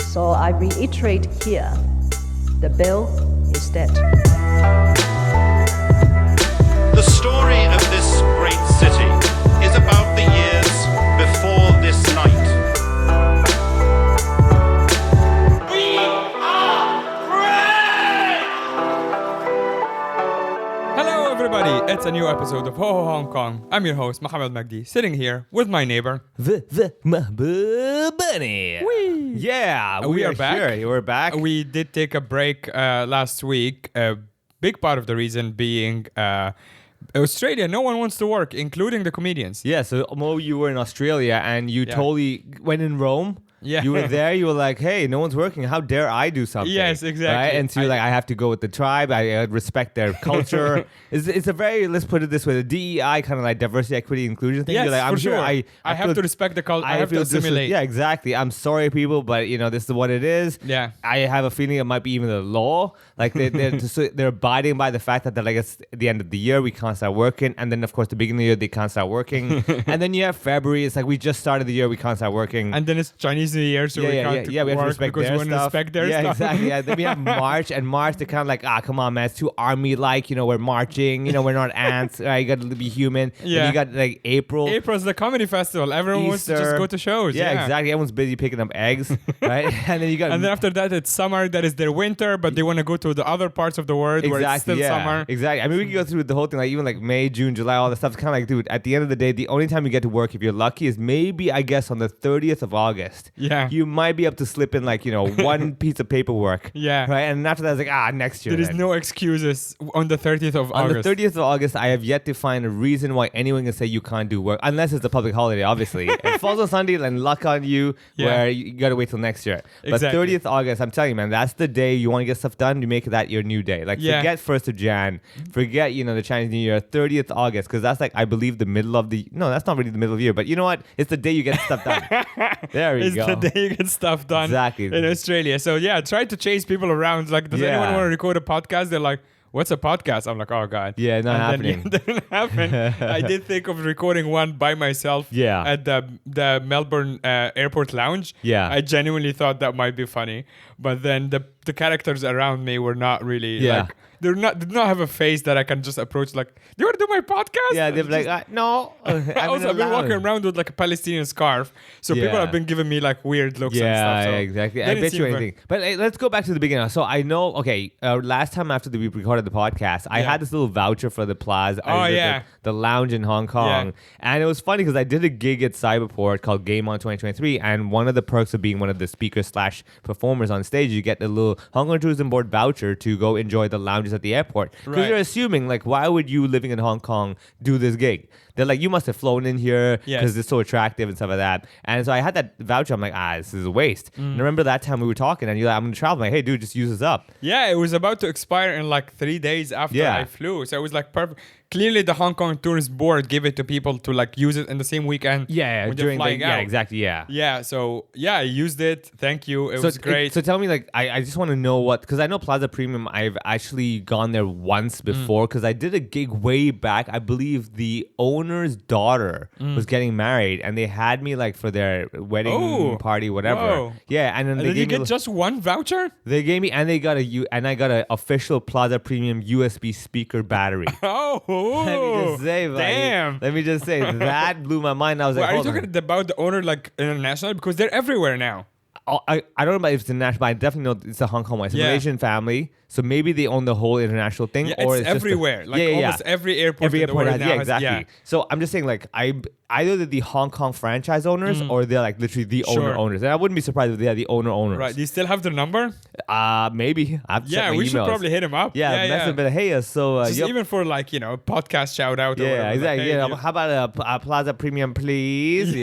So I reiterate here, the bill is dead. The story of this great city is about the years before this night. We are free! Hello everybody, it's a new episode of Ho Ho Hong Kong. I'm your host, Mohammed Magdi, sitting here with my neighbor. The Bunny. Yeah, We are back. Here. We're back. We did take a break last week. A big part of the reason being Australia, no one wants to work, including the comedians. Yeah, so Mo, you were in Australia and you totally went in Rome. Yeah. You were there, you were like, hey, no one's working. How dare I do something? Yes, exactly. Right? And so you're like, I have to go with the tribe. I respect their culture. It's a very, let's put it this way, the DEI kind of like diversity, equity, inclusion thing. Yes, you're like, I'm for sure. I have to respect the culture. I have to feel assimilate. Yeah, exactly. I'm sorry, people, but this is what it is. Yeah. I have a feeling it might be even the law. Like they're abiding by the fact that they're like, it's the end of the year, we can't start working. And then, of course, the beginning of the year, they can't start working. And then you have February. It's like, we just started the year, we can't start working. And then it's Chinese New Year, so we can't we have to work respect because their we want to stuff. respect their yeah, stuff. exactly. Yeah, then we have March, and March they're kind of like, come on, man, it's too army-like. We're marching. We're not ants. Right? You got to be human. Yeah. Then you got like April. April's the comedy festival. Everyone wants to just Easter. go to shows. Yeah, exactly. Everyone's busy picking up eggs, right? And then you got. And then after that, it's summer. That is their winter, but they want to go to the other parts of the world where it's still summer. Exactly. I mean, we can go through the whole thing, like even like May, June, July, all that stuff. It's kind of like, dude, at the end of the day, the only time you get to work, if you're lucky, is maybe, I guess, on the 30th of August. Yeah. You might be able to slip in like, one piece of paperwork. Yeah. Right? And after that, it's like, next year. There is then. no excuses on the 30th of On August. the 30th of August, I have yet to find a reason why anyone can say you can't do work, unless it's a public holiday, obviously. If it falls on Sunday, then luck on you, where you got to wait till next year. Exactly. But 30th August, I'm telling you, man, that's the day you want to get stuff done, you make that your new day. Like, forget 1st of Jan, forget, the Chinese New Year, 30th August, because that's like, I believe, the middle of the, no, that's not really the middle of the year, but you know what? It's the day you get stuff done. There we go. It's the day you get stuff done Exactly. in Australia. So try to chase people around. Like, does anyone want to record a podcast? They're like, what's a podcast? I'm like, oh God. Yeah, not happening. Then it didn't happen. I did think of recording one by myself at the Melbourne airport lounge. Yeah. I genuinely thought that might be funny. But then the characters around me were not really like, did not have a face that I can just approach like, do you want to do my podcast? Yeah, they're like, no. Also, I've been walking around with like a Palestinian scarf. So people have been giving me like weird looks and stuff. So exactly. I bet you anything. But let's go back to the beginning. So I know, last time after we recorded the podcast, I had this little voucher for the Plaza. The lounge in Hong Kong. Yeah. And it was funny because I did a gig at Cyberport called Game On 2023. And one of the perks of being one of the speakers / performers on stage, you get the little Hong Kong Tourism Board voucher to go enjoy the lounges at the airport. Because you're assuming, like, why would you living in Hong Kong do this gig? They're like, you must have flown in here because it's so attractive and stuff like that. And so I had that voucher. I'm like, this is a waste. And I remember that time we were talking and you're like, I'm going to travel. I'm like, hey, dude, just use this up. Yeah, it was about to expire in like 3 days after I flew. So it was like perfect. Clearly, the Hong Kong Tourist Board gave it to people to like use it in the same weekend. When during they're flying out. Yeah, exactly. Yeah. Yeah. So I used it. Thank you. It was great. So tell me, like, I just want to know because I know Plaza Premium. I've actually gone there once before because I did a gig way back. I believe the owner's daughter was getting married, and they had me like for their wedding party, whatever. Whoa. Yeah, and then did you get just one voucher? They gave me, and I got an official Plaza Premium USB speaker battery. Oh. Let me just say, buddy. Damn. Let me just say, that blew my mind. I was like, are you talking about the owner like international? Because they're everywhere now. I don't know about if it's international, but I definitely know it's a Hong Kong one. It's a Malaysian family. So maybe they own the whole international thing. Yeah, or it's just everywhere. Almost every airport in the world has, now exactly. has, So I'm just saying, like, either they're the Hong Kong franchise owners or they're like literally the owners. And I wouldn't be surprised if they are the owners. Right. Do you still have their number? Maybe. I have to check my we emails. should probably hit him up. Message, but hey, so just even for like, podcast shout out. Yeah, exactly. Like, hey, how about a Plaza Premium, please?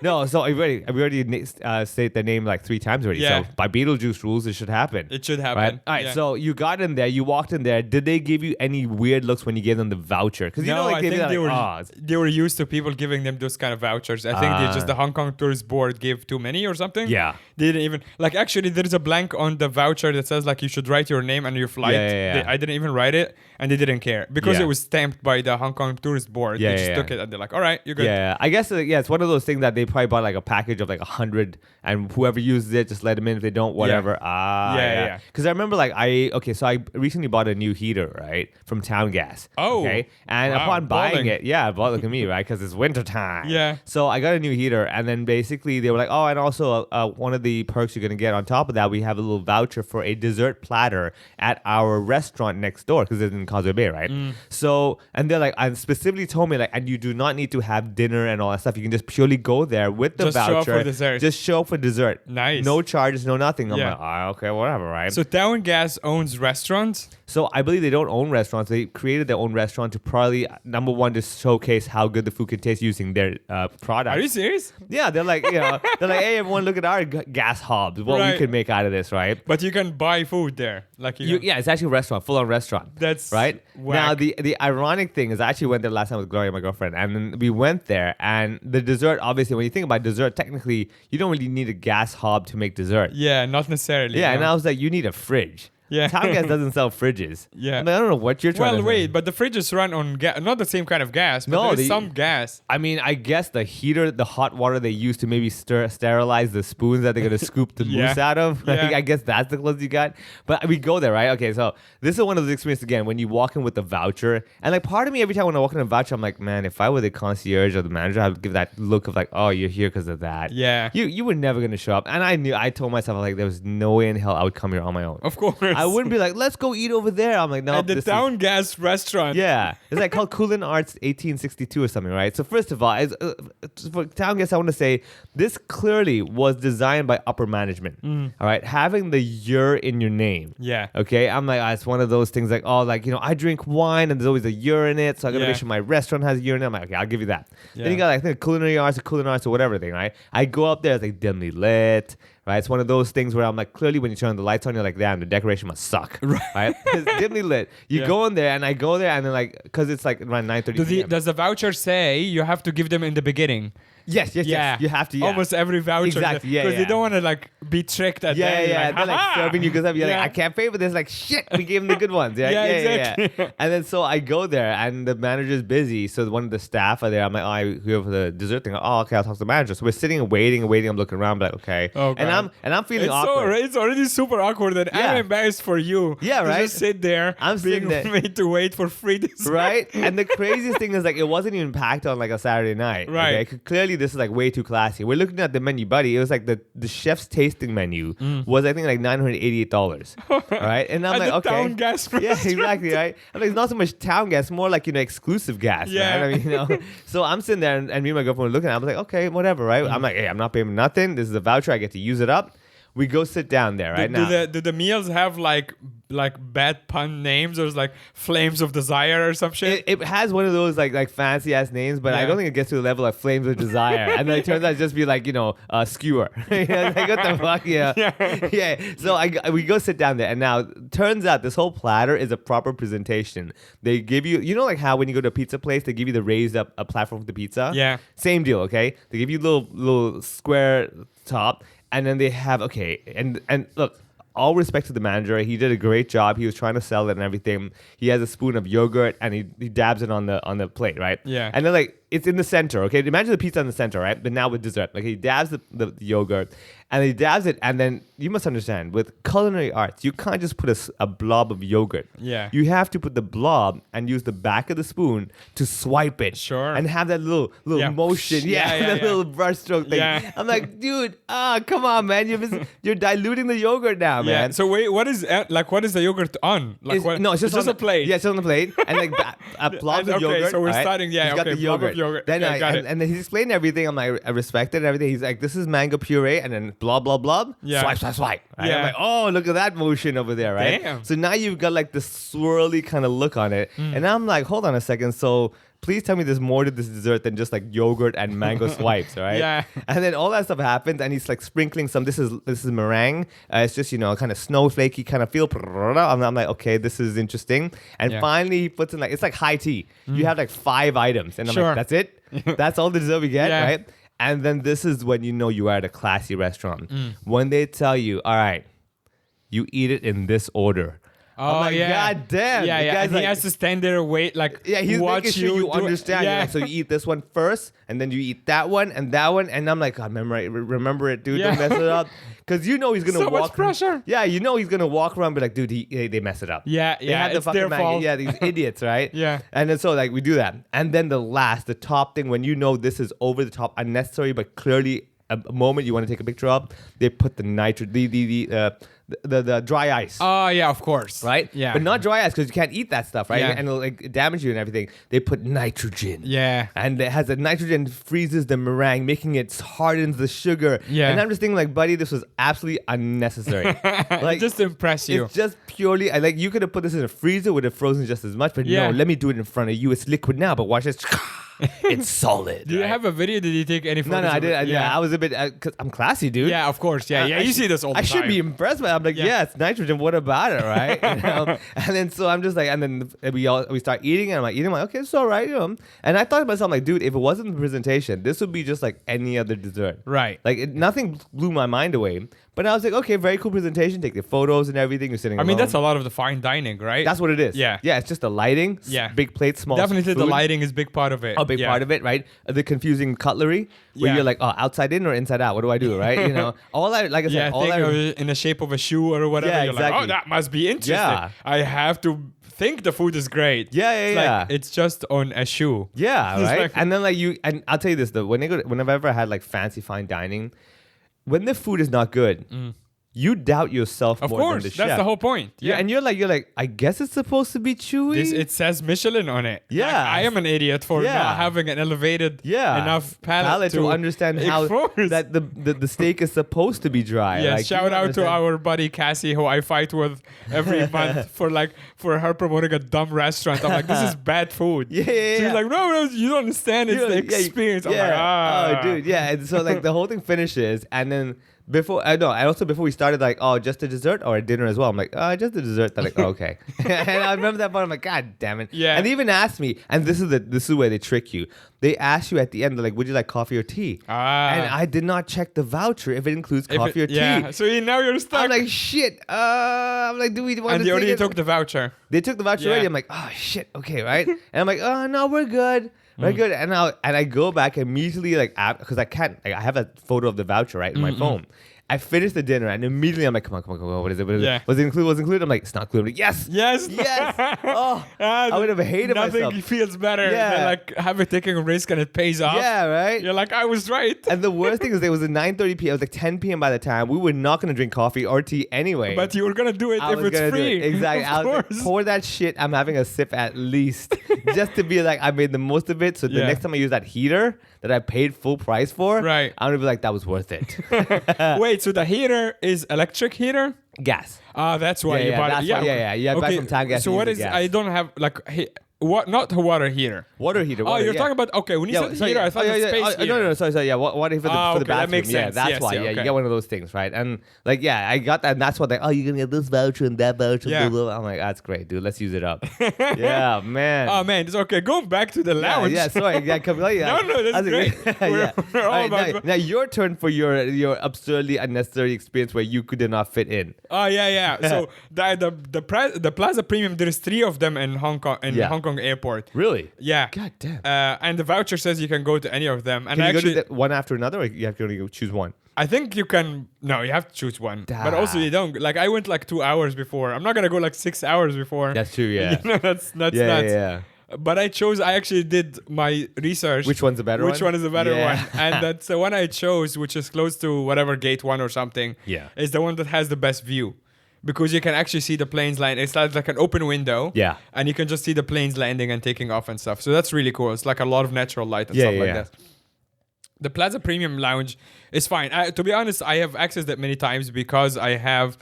No, so we already said their name like 3 times already. So by Beetlejuice rules, it should happen. It should happen. Right? All right. So you got in there. You walked in there. Did they give you any weird looks when you gave them the voucher? Because I think they were used to people giving them those kind of vouchers. I think the Hong Kong Tourist Board gave too many or something. Yeah. They didn't even actually there's a blank on the voucher that says like you should write your name and your flight. I didn't even write it and they didn't care because it was stamped by the Hong Kong Tourist Board. They just took it and they're like, all right, you're good. Yeah, I guess it's one of those things that they probably bought like a package of like 100 and whoever uses it, just let them in. If they don't, whatever. Yeah. Because I remember so I recently bought a new heater, right, from Towngas. Oh, okay, and wow, upon buying balling. it, look at me, right, because it's winter time. Yeah. So I got a new heater, and then basically they were like, oh, and also one of the perks you're gonna get on top of that, we have a little voucher for a dessert platter at our restaurant next door because it's in Causeway Bay, right? So, and they're like, and specifically told me like, and you do not need to have dinner and all that stuff. You can just purely go there with the Just voucher. show up for dessert. Just show up for dessert. Nice. No charges, no nothing. I'm Yeah. like, okay, whatever, right? So Towngas owns restaurants. So I believe they don't own restaurants. They created their own restaurant to probably, number one, to showcase how good the food can taste using their products. Are you serious? Yeah, they're like, they're like, hey, everyone, look at our gas hobs. What we Right. can make out of this, right? But you can buy food there. Like Yeah, it's actually a restaurant, full-on restaurant. That's right. whack. Now, the ironic thing is I actually went there last time with Gloria, my girlfriend, and then we went there, and the dessert, obviously, when you think about dessert, technically, you don't really need a gas hob to make dessert. Yeah, not necessarily. Yeah, and no. I was like, you need a fridge. Yeah. Towngas doesn't sell fridges. Yeah. I'm like, I don't know what you're trying to Well, say. wait, but the fridges run on gas. Not the same kind of gas, but No, there's some gas. I mean, I guess the heater, the hot water they use to maybe sterilize the spoons that they're going to scoop the Yeah. mousse out of. Yeah. I guess that's the closest you got. But we go there, right? Okay, so this is one of those experiences, again, when you walk in with the voucher. And like part of me, every time when I walk in a voucher, I'm like, man, if I were the concierge or the manager, I would give that look of like, oh, you're here because of that. Yeah. You were never going to show up. And I told myself, like, there was no way in hell I would come here on my own. Of course. I wouldn't be like, let's go eat over there. I'm like, no. At the this is- Towngas restaurant. yeah, it's like called CulinArt's 1862 or something, right? So first of all, for Towngas, I want to say this clearly was designed by upper management. All right, having the "your" in your name. Yeah. Okay, I'm like, it's one of those things like, oh, like I drink wine and there's always a "your" in it, so I gotta Yeah. make sure my restaurant has a "your" in it. I'm like, okay, I'll give you that. Yeah. Then you got like I think culinary arts or whatever thing, right? I go up there, it's like dimly lit. Right, it's one of those things where I'm like, clearly when you turn the lights on, you're like, damn, the decoration must suck. Right? It's dimly lit. You Yeah. go in there, and I go there, and then like, because it's like around 9:30 p.m. Does the voucher say you have to give them in the beginning? Yes. You have to. Yeah. Almost every voucher. Exactly, yeah, Because yeah. you don't want to like be tricked at the Yeah, end. You're yeah. like, They're like "Ha-ha!" serving you because you're Yeah. like, I can't pay for this. Like, shit, we gave them the good ones. Yeah, Yeah, yeah, exactly. yeah. And then so I go there, and the manager's busy. So one of the staff are there. I'm like, oh, I'm here for the dessert thing. Oh, okay, I'll talk to the manager. So we're sitting and waiting. I'm looking around, but like, okay. Oh, and God. I'm feeling It's awkward. it's already super awkward that Yeah. I'm embarrassed for you. Yeah, to right? Just sit there. I'm sitting being there. made to wait for free dessert. Right? And the craziest thing is like it wasn't even packed on like a Saturday night. Right. Okay? Clearly this is like way too classy. We're looking at the menu, buddy. It was like the chef's tasting menu was I think like $988. Right? And I'm At like, the okay. Towngas Yeah, exactly, right? I'm like, it's not so much town gas, more like, exclusive gas. Yeah. Right? I mean, So I'm sitting there and me and my girlfriend were looking at it. I was like, okay, whatever, right? I'm like, hey, I'm not paying nothing. This is a voucher. I get to use it up. We go sit down there, right? Now. Do the meals have like bad pun names or like Flames of Desire or some shit? It has one of those like fancy ass names, but I Yeah. don't think it gets to the level of Flames of Desire. And then it turns out to just be like skewer. Like what the fuck, yeah. So we go sit down there, and now turns out this whole platter is a proper presentation. They give you, like how when you go to a pizza place, they give you the raised up a platform for the pizza. Yeah. Same deal, okay? They give you little square top, and then they have and look. All respect to the manager. He did a great job. He was trying to sell it and everything. He has a spoon of yogurt and he dabs it on the plate, right? Yeah. And then it's in the center, okay? Imagine the pizza in the center, right? But now with dessert. Like he dabs the yogurt and he dabs it, and then you must understand, with culinary arts, you can't just put a blob of yogurt. Yeah. You have to put the blob and use the back of the spoon to swipe it. Sure. And have that little Yeah. motion. Yeah, that yeah. little brush stroke thing. Yeah. I'm like, dude, come on, man. You're diluting the yogurt now, yeah. man. So wait, what is the yogurt on? Like It's just on a a plate. Yeah, it's on the plate, and like a blob of Okay, yogurt. so we're right? starting- yeah, He's got okay, the blob of yogurt. yogurt. Then Yeah, got it. and then he's explained everything. I'm like, I respect it and everything. He's like, this is mango puree, and then blah blah blah. Yeah. Swipe. Right? Yeah. I'm like, oh, look at that motion over there, right? Damn. So now you've got like this swirly kind of look on it, and I'm like, hold on a second. So please tell me there's more to this dessert than just like yogurt and mango swipes, right? Yeah. And then all that stuff happens, and he's like sprinkling some. This is meringue. It's just kind of snowflakey kind of feel. I'm like, okay, this is interesting. And Yeah. finally, he puts in it's like high tea. You have like 5 items, and I'm Sure. like, that's it. That's all the dessert we get, Yeah. right? And then this is when you know you are at a classy restaurant. When they tell you, all right, you eat it in this order. Oh, I'm like, yeah. God damn. Yeah, The yeah. guy's And like, he has to stand there and wait, like, yeah, he's watch making sure you do- understand. Yeah. Like, so you eat this one first, and then you eat that one, and I'm like, God, remember it, dude. Yeah. Don't mess it up. Because you know he's going to So walk. much pressure. Yeah, you know he's going to walk around and be like, dude, they mess it up. Yeah, They yeah, had the it's fucking their fault. Yeah, these idiots, right? Yeah. And then so like we do that. And then the top thing, when you know this is over the top, unnecessary, but clearly a moment you want to take a picture of, they put the the dry ice. Oh, yeah, of course. Right? Yeah. But not dry ice because you can't eat that stuff, right? Yeah. And it'll like damage you and everything. They put nitrogen. Yeah. And it has the nitrogen freezes the meringue, making it hardens the sugar. Yeah. And I'm just thinking like, buddy, this was absolutely unnecessary. Like Just to impress you. it's just purely like you could have put this in a freezer, would have frozen just as much, but Yeah. no, let me do it in front of you. It's liquid now, but watch this. It's solid. Do you right? have a video? Did you take any photos? No, I of did. it? Yeah, I was a bit because I'm classy, dude. Yeah, of course. Yeah, yeah. You see this all the I time. should be impressed by it. I'm like, Yeah. yeah, it's nitrogen. What about it, right? You know? And then so I'm just like, and then we start eating, and I'm like eating. I'm like, okay, it's all right, you know. And I thought to myself, like, dude, if it wasn't the presentation, this would be just like any other dessert. Right. Like nothing blew my mind away. But I was like, okay, very cool presentation. Take the photos and everything. You're sitting. I mean, alone. that's a lot of the fine dining, right? That's what it is. Yeah. Yeah, it's just the lighting. Yeah. Big plates, small. Definitely the food. lighting is a big part of it. A big Yeah. part of it, right? The confusing cutlery, where Yeah. you're like, oh, outside in or inside out? What do I do, right? You know, like I said, Yeah, all think I of it in the shape of a shoe or whatever. Yeah, You're like, exactly. oh, that must be interesting. Yeah. I have to think the food is great. Yeah, It's yeah. like, it's just on a shoe. Yeah, It's right. like- And then and I'll tell you this though, whenever I ever had like fancy fine dining, when the food is not good, you doubt yourself Of more course, than the that's chef. the whole point. Yeah, Yeah, and you're like, I guess it's supposed to be chewy. it says Michelin on it. Yeah. Like, I am an idiot for Yeah. not having an elevated enough palate to understand how Of course. that the steak is supposed to be dry. Yeah, Like, shout you out to understand- our buddy Cassie, who I fight with every month for her promoting a dumb restaurant. I'm like, this is bad food. Yeah, She's yeah. like, no, you don't understand. It's the experience. I'm like, Oh, dude, yeah. And so like the whole thing finishes, and then before we started like, oh, just a dessert or a dinner as well. I'm like, oh, just a dessert. They're like, oh, okay. And I remember that part. I'm like, God damn it. Yeah. And they even asked me, and this is where they trick you. They ask you at the end, they're like, would you like coffee or tea? And I did not check the voucher if it includes coffee or tea. Yeah, so now you're stuck. I'm like, shit. I'm like, do we want and to they already take it? took the voucher. They took the voucher Yeah. already. I'm like, oh shit, okay, right? And I'm like, oh no, we're good. We're good. And I go back immediately, like, because I can't. Like, I have a photo of the voucher right in my phone. I finished the dinner and immediately I'm like, come on, what is it? What is Yeah. it? Was it included? Was it included? I'm like, it's not included. I'm like, yes, Yes. yes. Oh, I would have hated Nothing myself. feels better Yeah. than like having taken a risk and it pays off. Yeah, right. You're like, I was right. And the worst thing is, it was at 9:30 p.m. It was like 10 p.m. by the time. We were not going to drink coffee or tea anyway. But you were gonna do it I if was it's gonna do free. it. Exactly. I Of was like, course. pour that shit. I'm having a sip at least, just to be like, I made the most of it. So the Yeah. next time I use that heater that I paid full price for, Right. I'm gonna be like, that was worth it. Wait, so the heater is electric heater? Gas. Ah, that's why Yeah, you yeah, bought that's it. why- yeah. You buy from Towngas, So you what use is? the gas. I don't have like what? Not a water heater. Water heater. Oh, water, you're yeah. talking about okay. When you said sorry, heater, I thought yeah, it's yeah, space heater. No, sorry. Yeah, what if for the Ah, for the okay, that bathroom? makes Yeah, sense. that's Yes, why. yeah, Yeah, okay. you get one of those things, right? And like, yeah, I got that. And that's what you're gonna get this voucher and that voucher. Yeah. Blah, blah. I'm like, that's great, dude. Let's use it up. Yeah, man. Oh man, it's okay. Going back to the lounge. Yeah, sorry. Yeah, completely. No, that's great. We're all All right, about- now your turn for your absurdly unnecessary experience where you did not fit in. Oh yeah. So the Plaza Premium, there's 3 of them in Hong Kong Hong Kong airport. Really? Yeah. God damn. And the voucher says you can go to any of them. And Can you actually, go to one after another, or you have to only go choose one? I think you can. No, you have to choose one. But also you don't. Like I went like 2 hours before. I'm not gonna go like 6 hours before. That's true. Yeah. You know, that's yeah, nuts. yeah. But I actually did my research. Which one's the better one? Which one is the better Yeah. one? And that's the one I chose, which is close to whatever gate 1 or something. Yeah. Is the one that has the best view. Because you can actually see the planes land. It's like an open window. Yeah. And you can just see the planes landing and taking off and stuff. So that's really cool. It's like a lot of natural light and stuff like that. The Plaza Premium Lounge is fine. To be honest, I have accessed it many times because I have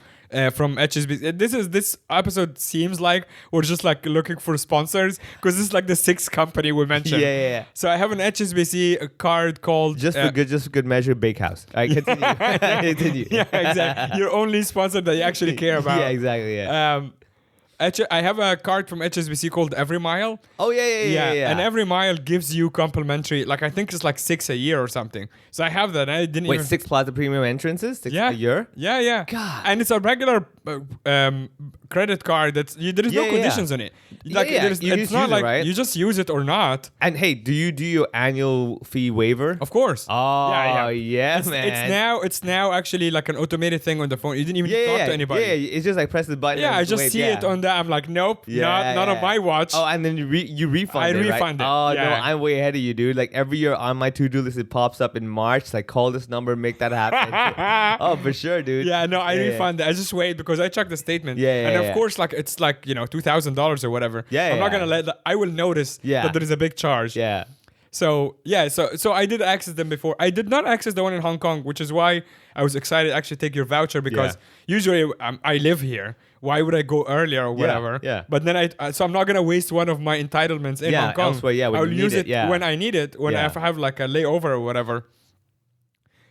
from HSBC. This episode seems like we're just like looking for sponsors because this is like the 6th company we mentioned. Yeah. So I have an HSBC card called Just for good measure, Bakehouse. All right, continue. Continue. Yeah, exactly. Your only sponsor that you actually care about. Yeah, exactly. Yeah. I have a card from HSBC called Every Mile. Oh yeah. And Every Mile gives you complimentary, like I think it's like 6 a year or something. So I have that. And I didn't Wait, even 6 Plaza Premium entrances? 6 a year? Yeah. God. And it's a regular credit card that's there is no conditions on it. Like it's not like right? you just use it or not. And hey, do you do your annual fee waiver? Of course. Oh yeah, man. It's now actually like an automated thing on the phone. You didn't even talk to anybody. Yeah, it's just like press the button. Yeah, I just see it on that. I'm like, nope, not on my watch. Oh, and then you refund it, right? refund it. Oh yeah. no, I'm way ahead of you, dude. Like every year on my to-do list, it pops up in March. Like call this number, make that happen. Oh, for sure, dude. Yeah, no, I refund it. I just wait because I check the statement. Yeah, and of course, like it's like $2,000 or whatever. I'm not gonna let that. I will notice that there is a big charge. Yeah. So I did access them before. I did not access the one in Hong Kong, which is why I was excited to actually take your voucher because usually I live here. Why would I go earlier or whatever? Yeah. But then so I'm not gonna waste one of my entitlements in Hong Kong. Elsewhere, I'll use it when I need it, when I have like a layover or whatever.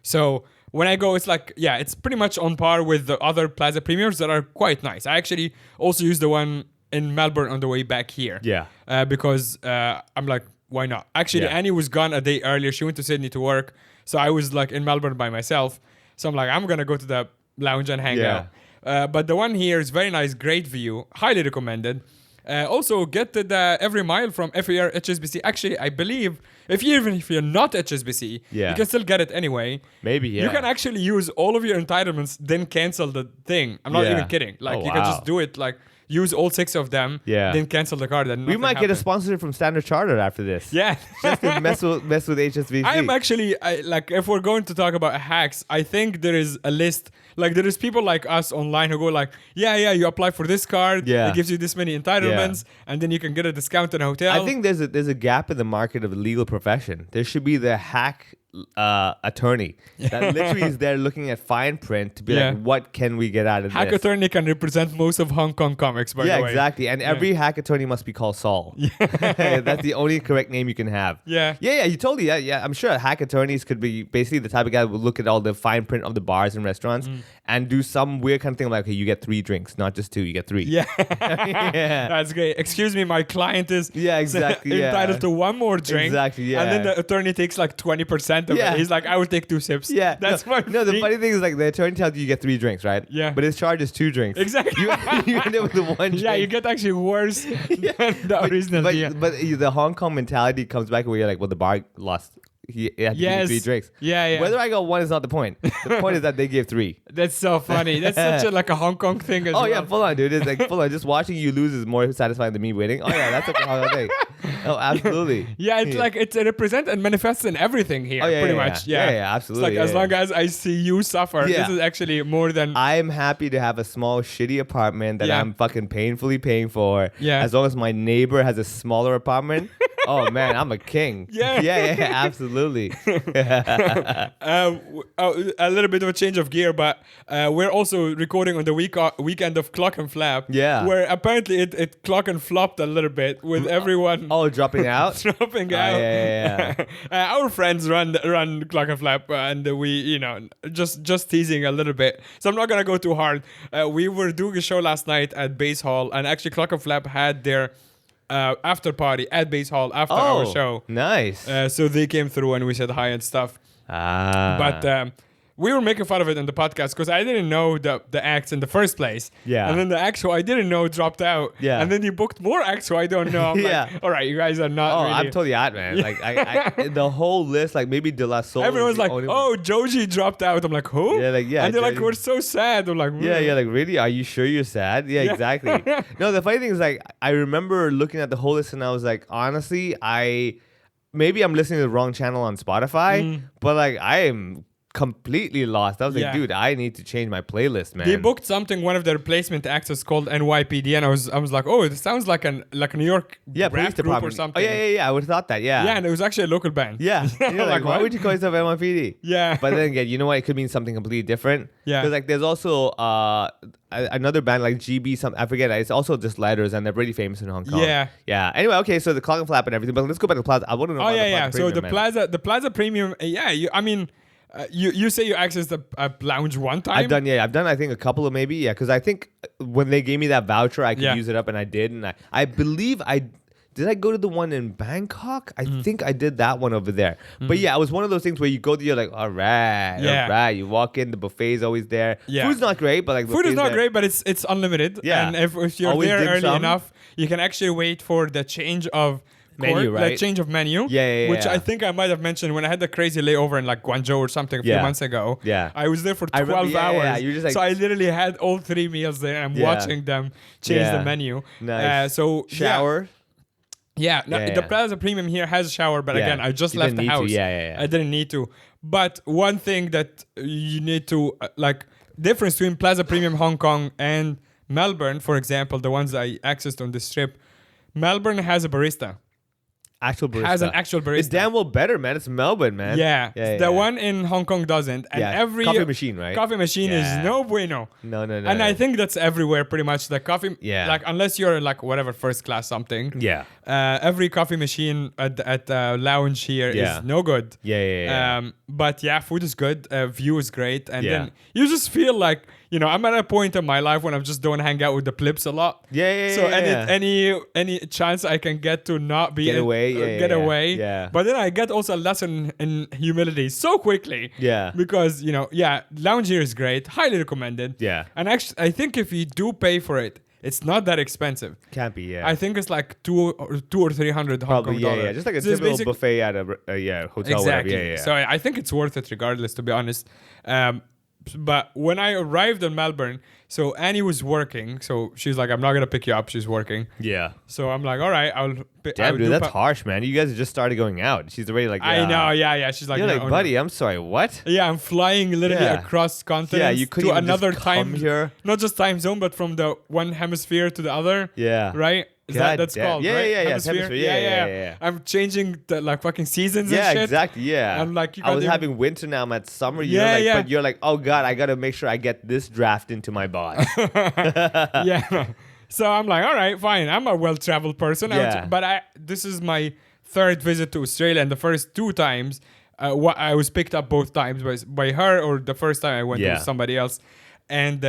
So when I go, it's like it's pretty much on par with the other Plaza Premiums that are quite nice. I actually also use the one in Melbourne on the way back here. Yeah. Because I'm like, why not? Actually, Annie was gone a day earlier. She went to Sydney to work. So I was like in Melbourne by myself. So I'm like, I'm going to go to the lounge and hang out. But the one here is very nice, great view. Highly recommended. Also, get the Every Mile from FAR HSBC. Actually, I believe even if you're not HSBC, you can still get it anyway. Maybe, You can actually use all of your entitlements, then cancel the thing. I'm not even kidding. Like, you can just do it like... Use all 6 of them, then cancel the card. And we might get a sponsorship from Standard Chartered after this. Yeah. Just to mess with HSBC. I'm actually, like, if we're going to talk about hacks, I think there is a list. Like, there is people like us online who go like, you apply for this card. It gives you this many entitlements. And then you can get a discount in a hotel. I think there's a gap in the market of the legal profession. There should be the hack attorney that literally is there looking at fine print to be like, what can we get out of hack this? Attorney can represent most of Hong Kong comics, by the way. Yeah, exactly. And every hack attorney must be called Saul. That's the only correct name you can have. Yeah, you totally. Yeah. I'm sure hack attorneys could be basically the type of guy who will look at all the fine print of the bars and restaurants and do some weird kind of thing like, okay, you get 3 drinks, not just 2, you get 3. Yeah. That's great. Excuse me, my client is entitled to 1 more drink. Exactly, And then the attorney takes like 20% of it. He's like, I will take 2 sips. Yeah. That's the funny thing is like the attorney tells you get 3 drinks, right? Yeah. But his charge is 2 drinks. Exactly. You end up with the 1 drink. Yeah, you get actually worse than the original deal. But the Hong Kong mentality comes back where you're like, well, the bar lost. He had to give 3 drinks. Yeah. Whether I got 1 is not the point. The point is that they gave 3. That's so funny. That's such like a Hong Kong thing as well. Oh yeah, full on, dude. It's like full on. Just watching you lose is more satisfying than me winning. Oh yeah, that's like a Hong Kong thing. Oh, absolutely. Yeah, it's like it represents and manifests in everything here, pretty much. Yeah, absolutely. It's like as long as I see you suffer, this is actually more than... I'm happy to have a small, shitty apartment that I'm fucking painfully paying for. Yeah. As long as my neighbor has a smaller apartment. Oh man, I'm a king. Yeah, absolutely. A little bit of a change of gear, but we're also recording on the weekend of Clock and Flap. Yeah. Where apparently it clock and flopped a little bit with everyone. Dropping out. Dropping out. Yeah. Our friends run Clock and Flap, and we just teasing a little bit. So I'm not gonna go too hard. We were doing a show last night at Base Hall, and actually Clock and Flap had their after party at Base Hall after our show. Nice. So they came through and we said hi and stuff. But we were making fun of it in the podcast because I didn't know the acts in the first place. Yeah. And then the acts who I didn't know dropped out. Yeah. And then you booked more acts who I don't know. I'm like, all right, you guys are not really... I'm totally out, man. Like, I the whole list, like maybe De La Soul. Everyone's like, Joji dropped out. I'm like, who? Yeah. And they're like, we're so sad. I'm like, yeah, like, really? Are you sure you're sad? Yeah, exactly. No, the funny thing is, like, I remember looking at the whole list and I was like, honestly, maybe I'm listening to the wrong channel on Spotify, but like, I am completely lost. I was like, dude, I need to change my playlist, man. They booked something, one of their replacement acts is called NYPD, and I was like, oh, it sounds like a New York police rap group department or something. Oh yeah, I would have thought that. Yeah, and it was actually a local band. Yeah, you're like, why would you call yourself NYPD? Yeah, but then again, you know what? It could mean something completely different. Yeah, because like there's also another band like GB, I forget. It's also just letters, and they're pretty famous in Hong Kong. Yeah. Anyway, okay, so the Clock and Flap and everything, but let's go back to the Plaza. I want to know. So the Plaza Premium. I mean. You say you accessed a lounge one time? I've done I think a couple of maybe, because I think when they gave me that voucher, I could Yeah. use it up, and I did, and I believe did I go to the one in Bangkok? I think I did that one over there. But yeah, it was one of those things where you go there, you're like, all right. You walk in, the buffet's always there. Yeah. Food's not great, but like Food is not there. great, but it's unlimited. Yeah. And if you're Always there dim early sum. enough, you can actually wait for the change of Menu, right? The change of menu. Yeah, Which yeah. I think I might have mentioned when I had the crazy layover in like Guangzhou or something a few Yeah. months ago. Yeah. I was there for I 12 remember- hours. yeah. You're just like- so I literally had all 3 meals there. And I'm Yeah. watching them change Yeah. the menu. Nice. So Shower. Yeah, no, Yeah, the yeah. Plaza Premium here has a shower, but Yeah. again, I just You left didn't the need to. house. Yeah. I didn't need to. But one thing that you need to difference between Plaza Premium Hong Kong and Melbourne, for example, the ones I accessed on this trip, Melbourne has a barista. Actual barista. Has an actual barista. It's damn well better, man. It's Melbourne, man. Yeah. The one in Hong Kong doesn't. And Yeah, every coffee machine, right? Coffee machine Yeah. is no bueno. No. And I think that's everywhere pretty much. The coffee, Yeah. like unless you're like whatever first class something. Yeah. Every coffee machine at the lounge here Yeah. is no good. Yeah. But yeah, food is good. View is great, and Yeah. then you just feel like I'm at a point in my life when I just don't hang out with the plips a lot. Yeah. So any chance I can get to not be Get away, get yeah. away. Yeah. But then I get also a lesson in humility so quickly. Yeah. Because lounge here is great, highly recommended. Yeah. And actually, I think if you do pay for it, it's not that expensive. Can't be, yeah. I think it's like two or 300 Hong Probably, Kong yeah, dollars. yeah. Just like a So it's typical basic- buffet at a hotel, Exactly. whatever. Yeah. So I think it's worth it regardless, to be honest. But when I arrived in Melbourne, so Annie was working. So she's like, I'm not going to pick you up. She's working. Yeah. So I'm like, all right, I'll Damn, dude, that's harsh, man. You guys just started going out. She's already like, I know, yeah. She's like, You're no, like, no. buddy, I'm sorry, what? Yeah, I'm flying literally Yeah. across continents Yeah, you couldn't to even just another come time here. Not just time zone, but from the one hemisphere to the other. Yeah. Right? God That's damn. called, Yeah, right? yeah, yeah, hemisphere. Yeah. I'm changing the like fucking seasons Yeah, and shit. exactly. Yeah. I'm like, you I was gotta- having winter now. I'm at summer. Yeah. But you're like, oh God, I gotta make sure I get this draft into my body. Yeah. So I'm like, all right, fine. I'm a well-traveled person. Yeah. But this is my third visit to Australia, and the first 2 times, I was picked up both times by her, or the first time I went Yeah. with somebody else, and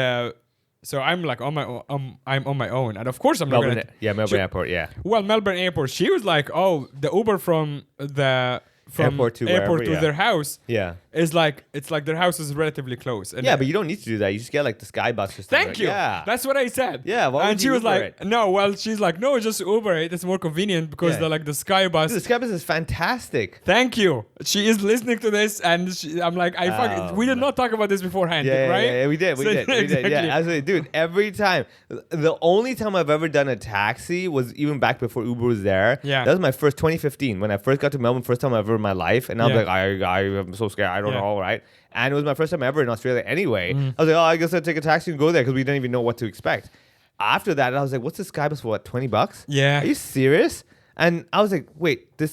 so I'm like I'm on my own, and of course I'm not Melbourne, gonna. Melbourne Airport. Yeah. Well, Melbourne Airport. She was like, "Oh, the Uber from Airport to wherever, yeah. their house Yeah. is like it's like their house is relatively close." And Yeah, but you don't need to do that. You just get like the sky bus or something. Thank you. Yeah. That's what I said. Yeah, why and would she you was Uber like, it? no. Well, she's like, no, just Uber it. It's more convenient because Yeah. the sky bus. Dude, the sky bus is fantastic. Thank you. She is listening to this, and I'm like, we did not talk about this beforehand, right? Yeah, we did. Exactly. Yeah, absolutely. Dude, every time. The only time I've ever done a taxi was even back before Uber was there. Yeah. That was my first 2015 when I first got to Melbourne, first time ever in my life. And I was Yeah. like, I'm so scared. I don't Yeah. know, right? And it was my first time ever in Australia anyway. Mm. I was like, I guess I'll take a taxi and go there because we didn't even know what to expect. After that, I was like, what's the sky bus for? What, $20? Yeah. Are you serious? And I was like, wait, there's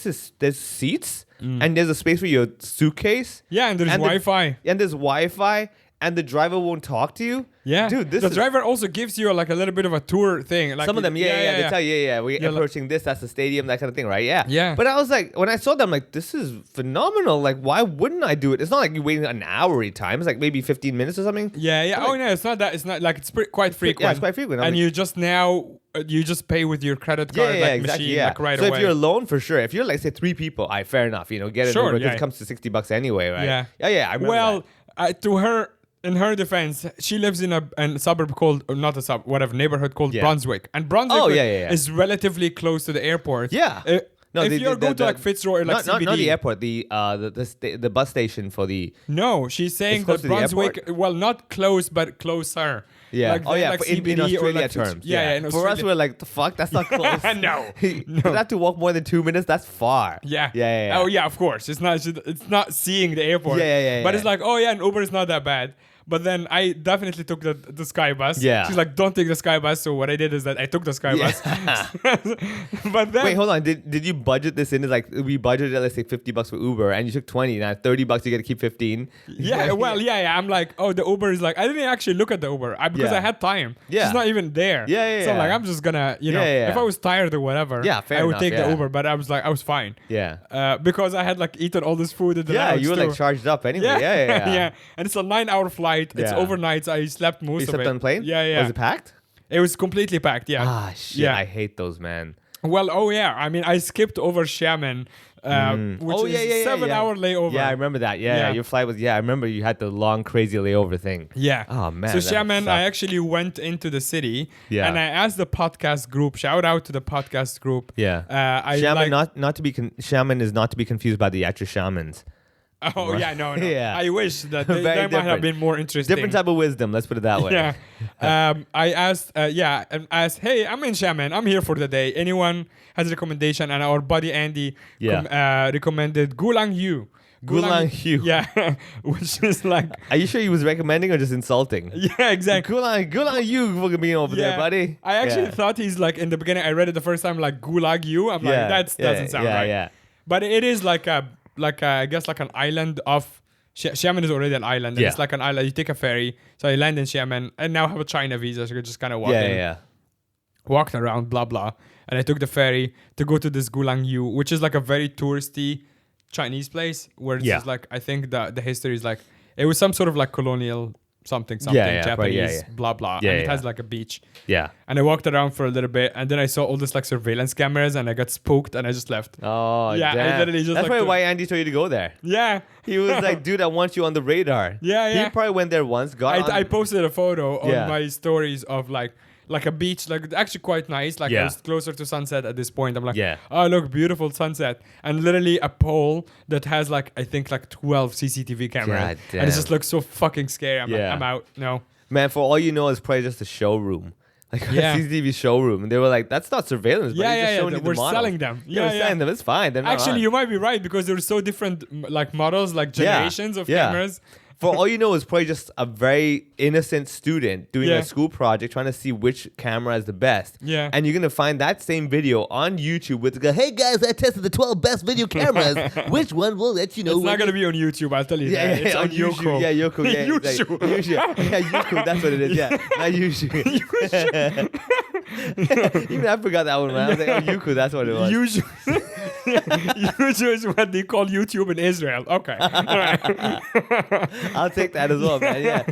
seats and there's a space for your suitcase. Yeah, and there's the- Wi-Fi. And there's Wi-Fi, and the driver won't talk to you. Yeah, dude, the driver also gives you like a little bit of a tour thing. Like Some of them, they tell you, we're Yeah, like- approaching this, that's the stadium, that kind of thing, right? Yeah. Yeah. But I was like, when I saw them, like, this is phenomenal. Like, why wouldn't I do it? It's not like you're waiting an hour every time. It's like maybe 15 minutes or something. Yeah. But Oh no, it's not that. It's not like it's quite frequent. Yeah, it's quite frequent. And I'm like- you just now you just pay with your credit card machine like right so away. if you're alone, for sure. If you're like say 3 people, fair enough. Get it Sure, over because yeah. it comes to $60 anyway, right? Yeah. Yeah. I remember Well, that. to her, in her defense, she lives in a suburb called, or not a suburb, whatever, neighborhood called Yeah. Brunswick. And Brunswick Oh, yeah. is relatively close to the airport. Yeah. If you go to like Fitzroy or like not CBD. the airport, the bus station for the. No, she's saying It's close that to the Brunswick, airport? well, not close, but closer. Yeah. Like like in CBD or Australia like terms. Yeah, in For us, Australia. we're like, the fuck, that's not close. No. You have to walk more than 2 minutes. That's far. Yeah. Yeah. Oh yeah, of course. It's not seeing the airport. Yeah. But it's like, oh yeah, and Uber is not that bad. But then I definitely took the sky bus. Yeah. She's like, don't take the sky bus. So what I did is that I took the sky bus. But then Wait, hold on. Did you budget this in? It's like we budgeted, let's say, $50 for Uber, and you took 20. Now $30, you got to keep 15. Yeah, well, yeah. I'm like, oh, the Uber is like, I didn't actually look at the Uber because Yeah. I had time. Yeah. She's not even there. Yeah. So I'm like, I'm just gonna, Yeah. if I was tired or whatever, Yeah, fair I would enough, take yeah. the Uber. But I was like, I was fine. Yeah. Because I had like eaten all this food in the Yeah, lounge you were too. like charged up anyway. Yeah. Yeah. And it's a 9-hour flight. It's Yeah. overnight. So I slept most You of slept it. on the plane? Yeah. Was it packed? It was completely packed. Yeah. Ah, shit. Yeah. I hate those, man. Well, oh yeah. I mean, I skipped over Xiamen, which is 7-hour layover. Yeah, I remember that. Yeah, Yeah. your flight was. Yeah, I remember you had the long, crazy layover thing. Yeah. Oh man. So that Xiamen, sucked. I actually went into the city. Yeah. And I asked the podcast group. Shout out to the podcast group. Yeah. I Shaman, like, not to be. Shaman is not to be confused by the actual shamans. Oh yeah, no. Yeah. I wish that they Very might have different. been more interesting. Different type of wisdom. Let's put it that way. Yeah. I asked, and asked, hey, I'm in Xiamen. I'm here for the day. Anyone has a recommendation? And our buddy Andy recommended Gulang Yu. Gulang Yu. Yeah. Which is like, Are you sure he was recommending or just insulting? yeah, exactly. Gulang, you fucking being over there, buddy. I actually thought he's like, in the beginning, I read it the first time, like Gulag Yu. I'm like, that doesn't sound right. Yeah. But it is like I guess like an island of Xiamen is already an island. And Yeah. It's like an island. You take a ferry. So I land in Xiamen and now have a China visa. So you just kind of walk in, walked around, blah, blah. And I took the ferry to go to this Gulang Yu, which is like a very touristy Chinese place where it's just like, I think the history is like, it was some sort of like colonial something, Japanese, blah, blah. Yeah, and it has like a beach. Yeah. And I walked around for a little bit, and then I saw all this like surveillance cameras, and I got spooked, and I just left. Oh, Yeah, I damn. literally just, That's like, probably to- why Andy told you to go there. Yeah, He was like, dude, I want you on the radar. Yeah. He probably went there once, I posted a photo on Yeah. my stories of like a beach, like actually quite nice. Like I was closer to sunset at this point. I'm like, oh look, beautiful sunset, and literally a pole that has like I think like 12 CCTV cameras, God and it damn. just looks so fucking scary. I'm like, I'm out. No. Man, for all you know, it's probably just a showroom. Like Yeah. a CCTV showroom. And they were like, that's not surveillance, but Yeah, just yeah, showing you the we're models. selling them. Yeah, we're selling them. It's fine. They're not Actually, on. you might be right because there are so different like models, like generations of cameras. For all you know, it's probably just a very innocent student doing a school project trying to see which camera is the best. Yeah. And you're going to find that same video on YouTube with the hey guys, I tested the 12 best video cameras. Which one will let you know? It's not going to be on YouTube, I'll tell you that. It's on YouTube. Youku. Yeah, Youku. Yeah, YouTube. Like, yeah, Youku. That's what it is. Yeah, not YouTube. Even I forgot that one, man. I was like, oh, Youku. That's what it was. YouTube. YouTube is what they call YouTube in Israel. Okay. All right. I'll take that as well, man. Yeah.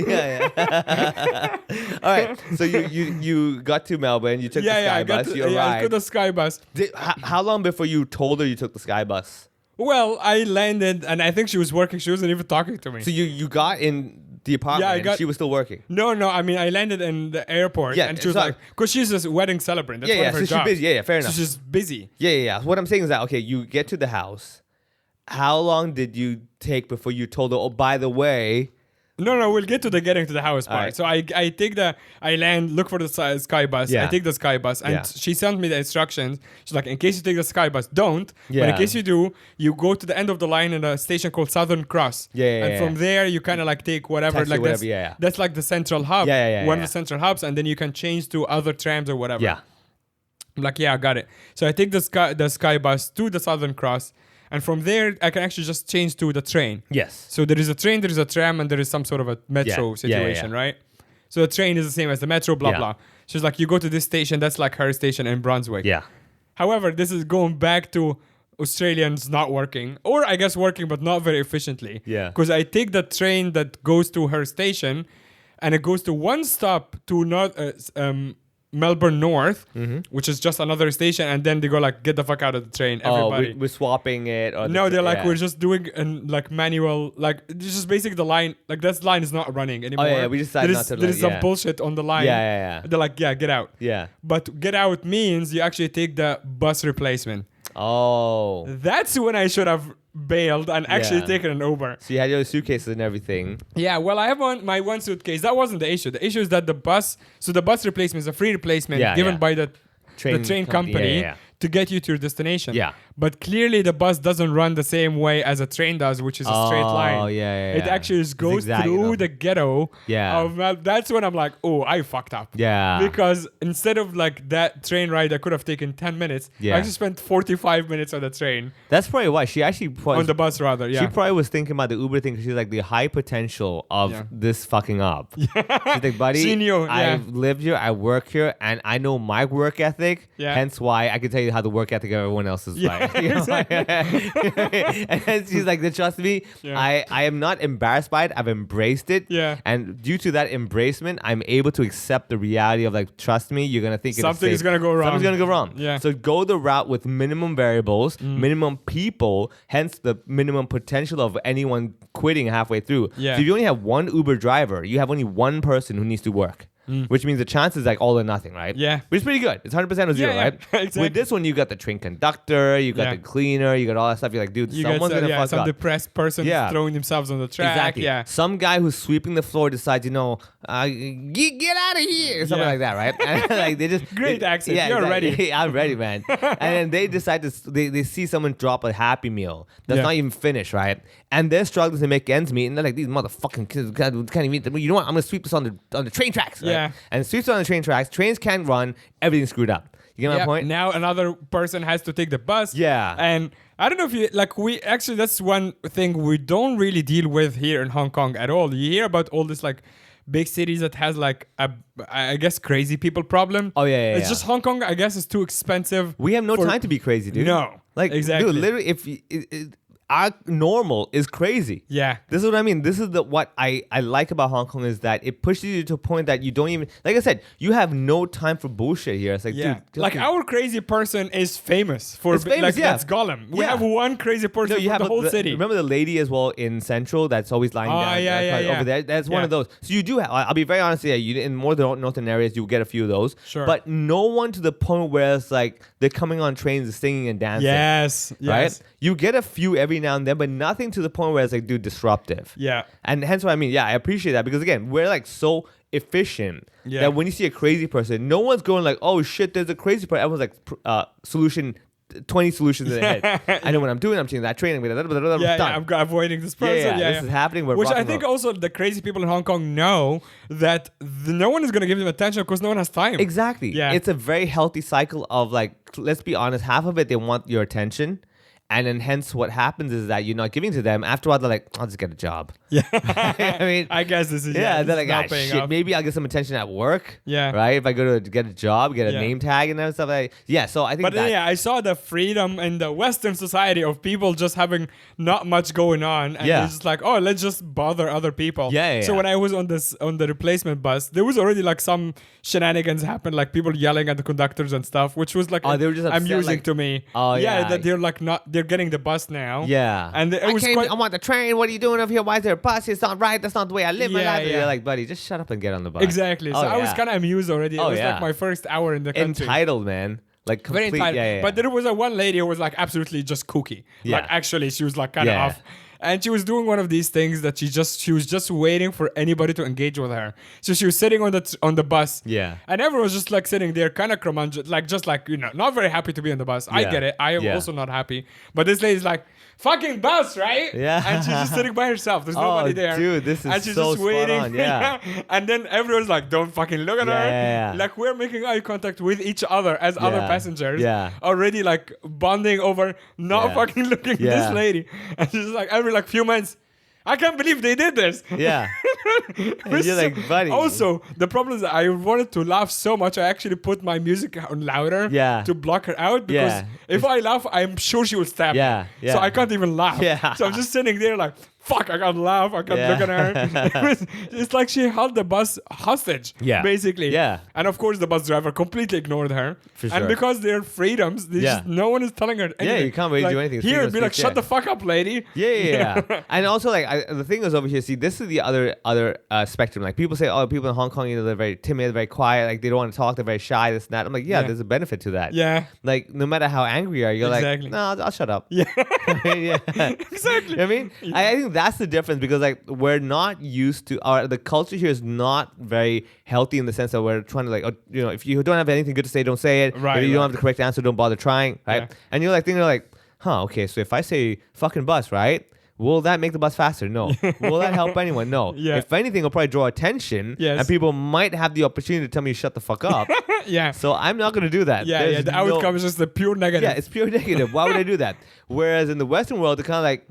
yeah. All right. So you got to Melbourne. You took the sky bus. You arrived. I took the sky bus. How long before you told her you took the sky bus? Well, I landed, and I think she was working. She wasn't even talking to me. So you got in the apartment. And she was still working. No. I mean, I landed in the airport, and she was like, because she's a wedding celebrant. That's one of her so jobs. she's busy. Yeah, fair enough. So she's busy. Yeah. What I'm saying is that okay, you get to the house. How long did you take before you told her? Oh, by the way. No, we'll get to the getting to the house part. Right. So I land, look for the sky bus. Yeah. I take the sky bus, and she sent me the instructions. She's like, in case you take the sky bus, don't. Yeah. But in case you do, you go to the end of the line in a station called Southern Cross. And from there, you kind of like take whatever. Taxi, like whatever, that's like the central hub. One of the central hubs, and then you can change to other trams or whatever. Yeah. I'm like, I got it. So I take the sky bus to the Southern Cross. And from there, I can actually just change to the train. Yes. So there is a train, there is a tram, and there is some sort of a metro situation, right? So the train is the same as the metro, blah, blah. She's like, you go to this station, that's like her station in Brunswick. Yeah. However, this is going back to Australians not working, or I guess working, but not very efficiently. Yeah. Because I take the train that goes to her station, and it goes to one stop to Melbourne North, which is just another station, and then they go like, get the fuck out of the train, everybody. Oh, we're swapping it. Or No, they're like, we're just doing like manual, like it's just basically the line, like that line is not running anymore. Oh yeah, we decided not to. There is some bullshit on the line. Yeah. They're like, get out. Yeah. But get out means you actually take the bus replacement. Oh. That's when I should have bailed and actually taken an Uber. So you had your suitcases and everything. Yeah, well, I have my one suitcase. That wasn't the issue. The issue is that the bus replacement is a free replacement given by the train company to get you to your destination. Yeah. but clearly the bus doesn't run the same way as a train does, which is a straight line. Oh, yeah. It actually just goes through the ghetto. Yeah. That's when I'm like, oh, I fucked up. Yeah. Because instead of like that train ride that could have taken 10 minutes, Yeah. I just spent 45 minutes on the train. That's probably why she actually On the bus, rather, yeah. She probably was thinking about the Uber thing because she's like the high potential of this fucking up. She's like, buddy, She knew, I've lived here, I work here, and I know my work ethic. Yeah. Hence why I can tell you how the work ethic of everyone else is like. You know? Exactly. And then she's like, trust me, I am not embarrassed by it. I've embraced it. Yeah. And due to that embracement, I'm able to accept the reality of like, trust me, you're gonna think Something is gonna go wrong. Something's gonna go wrong. Yeah. So go the route with minimum variables, minimum people, hence the minimum potential of anyone quitting halfway through. Yeah. So if you only have one Uber driver, you have only one person who needs to work. Which means the chance is like all or nothing, right? Yeah. Which is pretty good. It's 100% or zero, Yeah, right? exactly. With this one, you got the train conductor, you got Yeah. the cleaner, you got all that stuff. You're like, dude, You someone's get gonna fuck some up. depressed person throwing themselves on the track. Exactly. Yeah. Some guy who's sweeping the floor decides, get out of here, or something Yeah. like that, right? And like they just Great accent. You're exactly. ready. I'm ready, man. And then they decide to they see someone drop a Happy Meal that's Yeah. not even finished, right? And they're struggling to make ends meet, and they're like, these motherfucking kids can't even. You know what? I'm gonna sweep this on the train tracks. Right? Yeah. And sweeps on the train tracks. Trains can't run. Everything's screwed up. You get my Yep. point? Now another person has to take the bus. Yeah. And I don't know if you that's one thing we don't really deal with here in Hong Kong at all. You hear about all this like big cities that has like I guess crazy people problem. Oh, yeah, It's just Hong Kong, I guess, is too expensive. We have no for- time to be crazy, dude. No. Like, Exactly. dude, literally, if our normal is crazy. Yeah. This is what I mean. This is what I like about Hong Kong is that it pushes you to a point that you don't even, like I said, you have no time for bullshit here. It's like, Yeah, dude. like our crazy person is famous for It's famous, like yeah. that's Gollum. We Yeah. have one crazy person No, you for have the whole city. Remember the lady as well in Central that's always lying Oh, down yeah. over there? That's one Yeah. of those. So you do have, I'll be very honest, you in more northern areas, you get a few of those. Sure. But no one to the point where it's like they're coming on trains and singing and dancing. Yes. Right? You get a few every now and then, but nothing to the point where it's like, dude, disruptive. Yeah. And hence what I mean. Yeah, I appreciate that because again, we're like so efficient Yeah. that when you see a crazy person, no one's going like, oh shit, there's a crazy person. Everyone's like, solution, 20 solutions in their head. I know what I'm doing. I'm changing that train. I'm Yeah, done. I'm avoiding this person. Yeah, this is happening. We're Which rock I and think roll. also the crazy people in Hong Kong know that no one is going to give them attention because no one has time. Exactly. Yeah. It's a very healthy cycle of like, let's be honest, half of it, they want your attention. And then hence what happens is that you're not giving to them. After a while, they're like, I'll just get a job. Yeah. I mean, I guess this is they're this like, is not ah, paying shit, off. maybe I'll get some attention at work. Yeah. Right? If I go to get a job, get a Yeah. name tag and stuff like that. Yeah, so I think But that. yeah, I saw the freedom in the Western society of people just having not much going on, and Yeah. it's just like, oh, let's just bother other people. Yeah. So when I was on the replacement bus, there was already like some shenanigans happen, like people yelling at the conductors and stuff, which was like They were just upset, amusing like- to me. Oh, yeah. that they're like they're getting the bus now. Yeah. and it was I want the train. What are you doing over here? Why is there a bus? It's not right. That's not the way I live my Yeah, life. And yeah. You're like, buddy, just shut up and get on the bus. exactly. So Oh, I was yeah. kind of amused already. It Oh, was yeah. like my first hour in the country. Entitled, man. Like Very complete. entitled. Yeah. But there was one lady who was like absolutely just kooky. Yeah. Like actually she was like kind of Yeah. off. And she was doing one of these things that she was just waiting for anybody to engage with her. So she was sitting on the bus. Yeah. And everyone was just like sitting there kind of curmudgeon, like just like, not very happy to be on the bus. I Yeah. get it. I am Yeah. also not happy. But this lady's like, fucking bus, right? Yeah. And she's just sitting by herself. There's Oh, nobody there. dude, this is and she's so just spot waiting. on, yeah. And then everyone's like, don't fucking look at Yeah, her. yeah, yeah. Like we're making eye contact with each other as other Yeah. passengers. Yeah. Already like bonding over not Yeah. fucking looking at Yeah. this lady. And she's like every like few months, I can't believe they did this. Yeah. And you're like, buddy. Also, the problem is that I wanted to laugh so much, I actually put my music on louder Yeah. to block her out because Yeah. if I laugh, I'm sure she will stab Yeah, me. yeah. So I can't even laugh. Yeah. So I'm just sitting there like, fuck, I can't laugh. I can't Yeah. look at her. It's like she held the bus hostage, Yeah. basically. Yeah. And of course, the bus driver completely ignored her. For And sure. because they're freedoms, Yeah. no one is telling her anything. you can't really Like, do anything. Here, Freedom's be like, speech, shut yeah. the fuck up, lady. Yeah. And also, like, the thing is over here. See, this is the other spectrum. Like, people say, oh, people in Hong Kong, they're very timid, very quiet. Like, they don't want to talk. They're very shy. This and that. I'm like, yeah, Yeah. there's a benefit to that. Yeah. Like, no matter how angry you are, you're Exactly. like, no, I'll shut up. Yeah. Yeah. Exactly. You know what I mean? I think that's the difference because like we're not used to the culture here is not very healthy in the sense that we're trying to like if you don't have anything good to say, don't say it. Right, If you don't right. have the correct answer, don't bother trying. Right? Yeah. And you're like thinking like, okay, so if I say fucking bus, right? Will that make the bus faster? No. Will that help anyone? No. Yeah. If anything, it'll probably draw attention. Yes. And people might have the opportunity to tell me to shut the fuck up. Yeah. So I'm not going to do that. Yeah, There's the outcome is just the pure negative. Yeah, it's pure negative. Why would I do that? Whereas in the Western world, they're kind of like,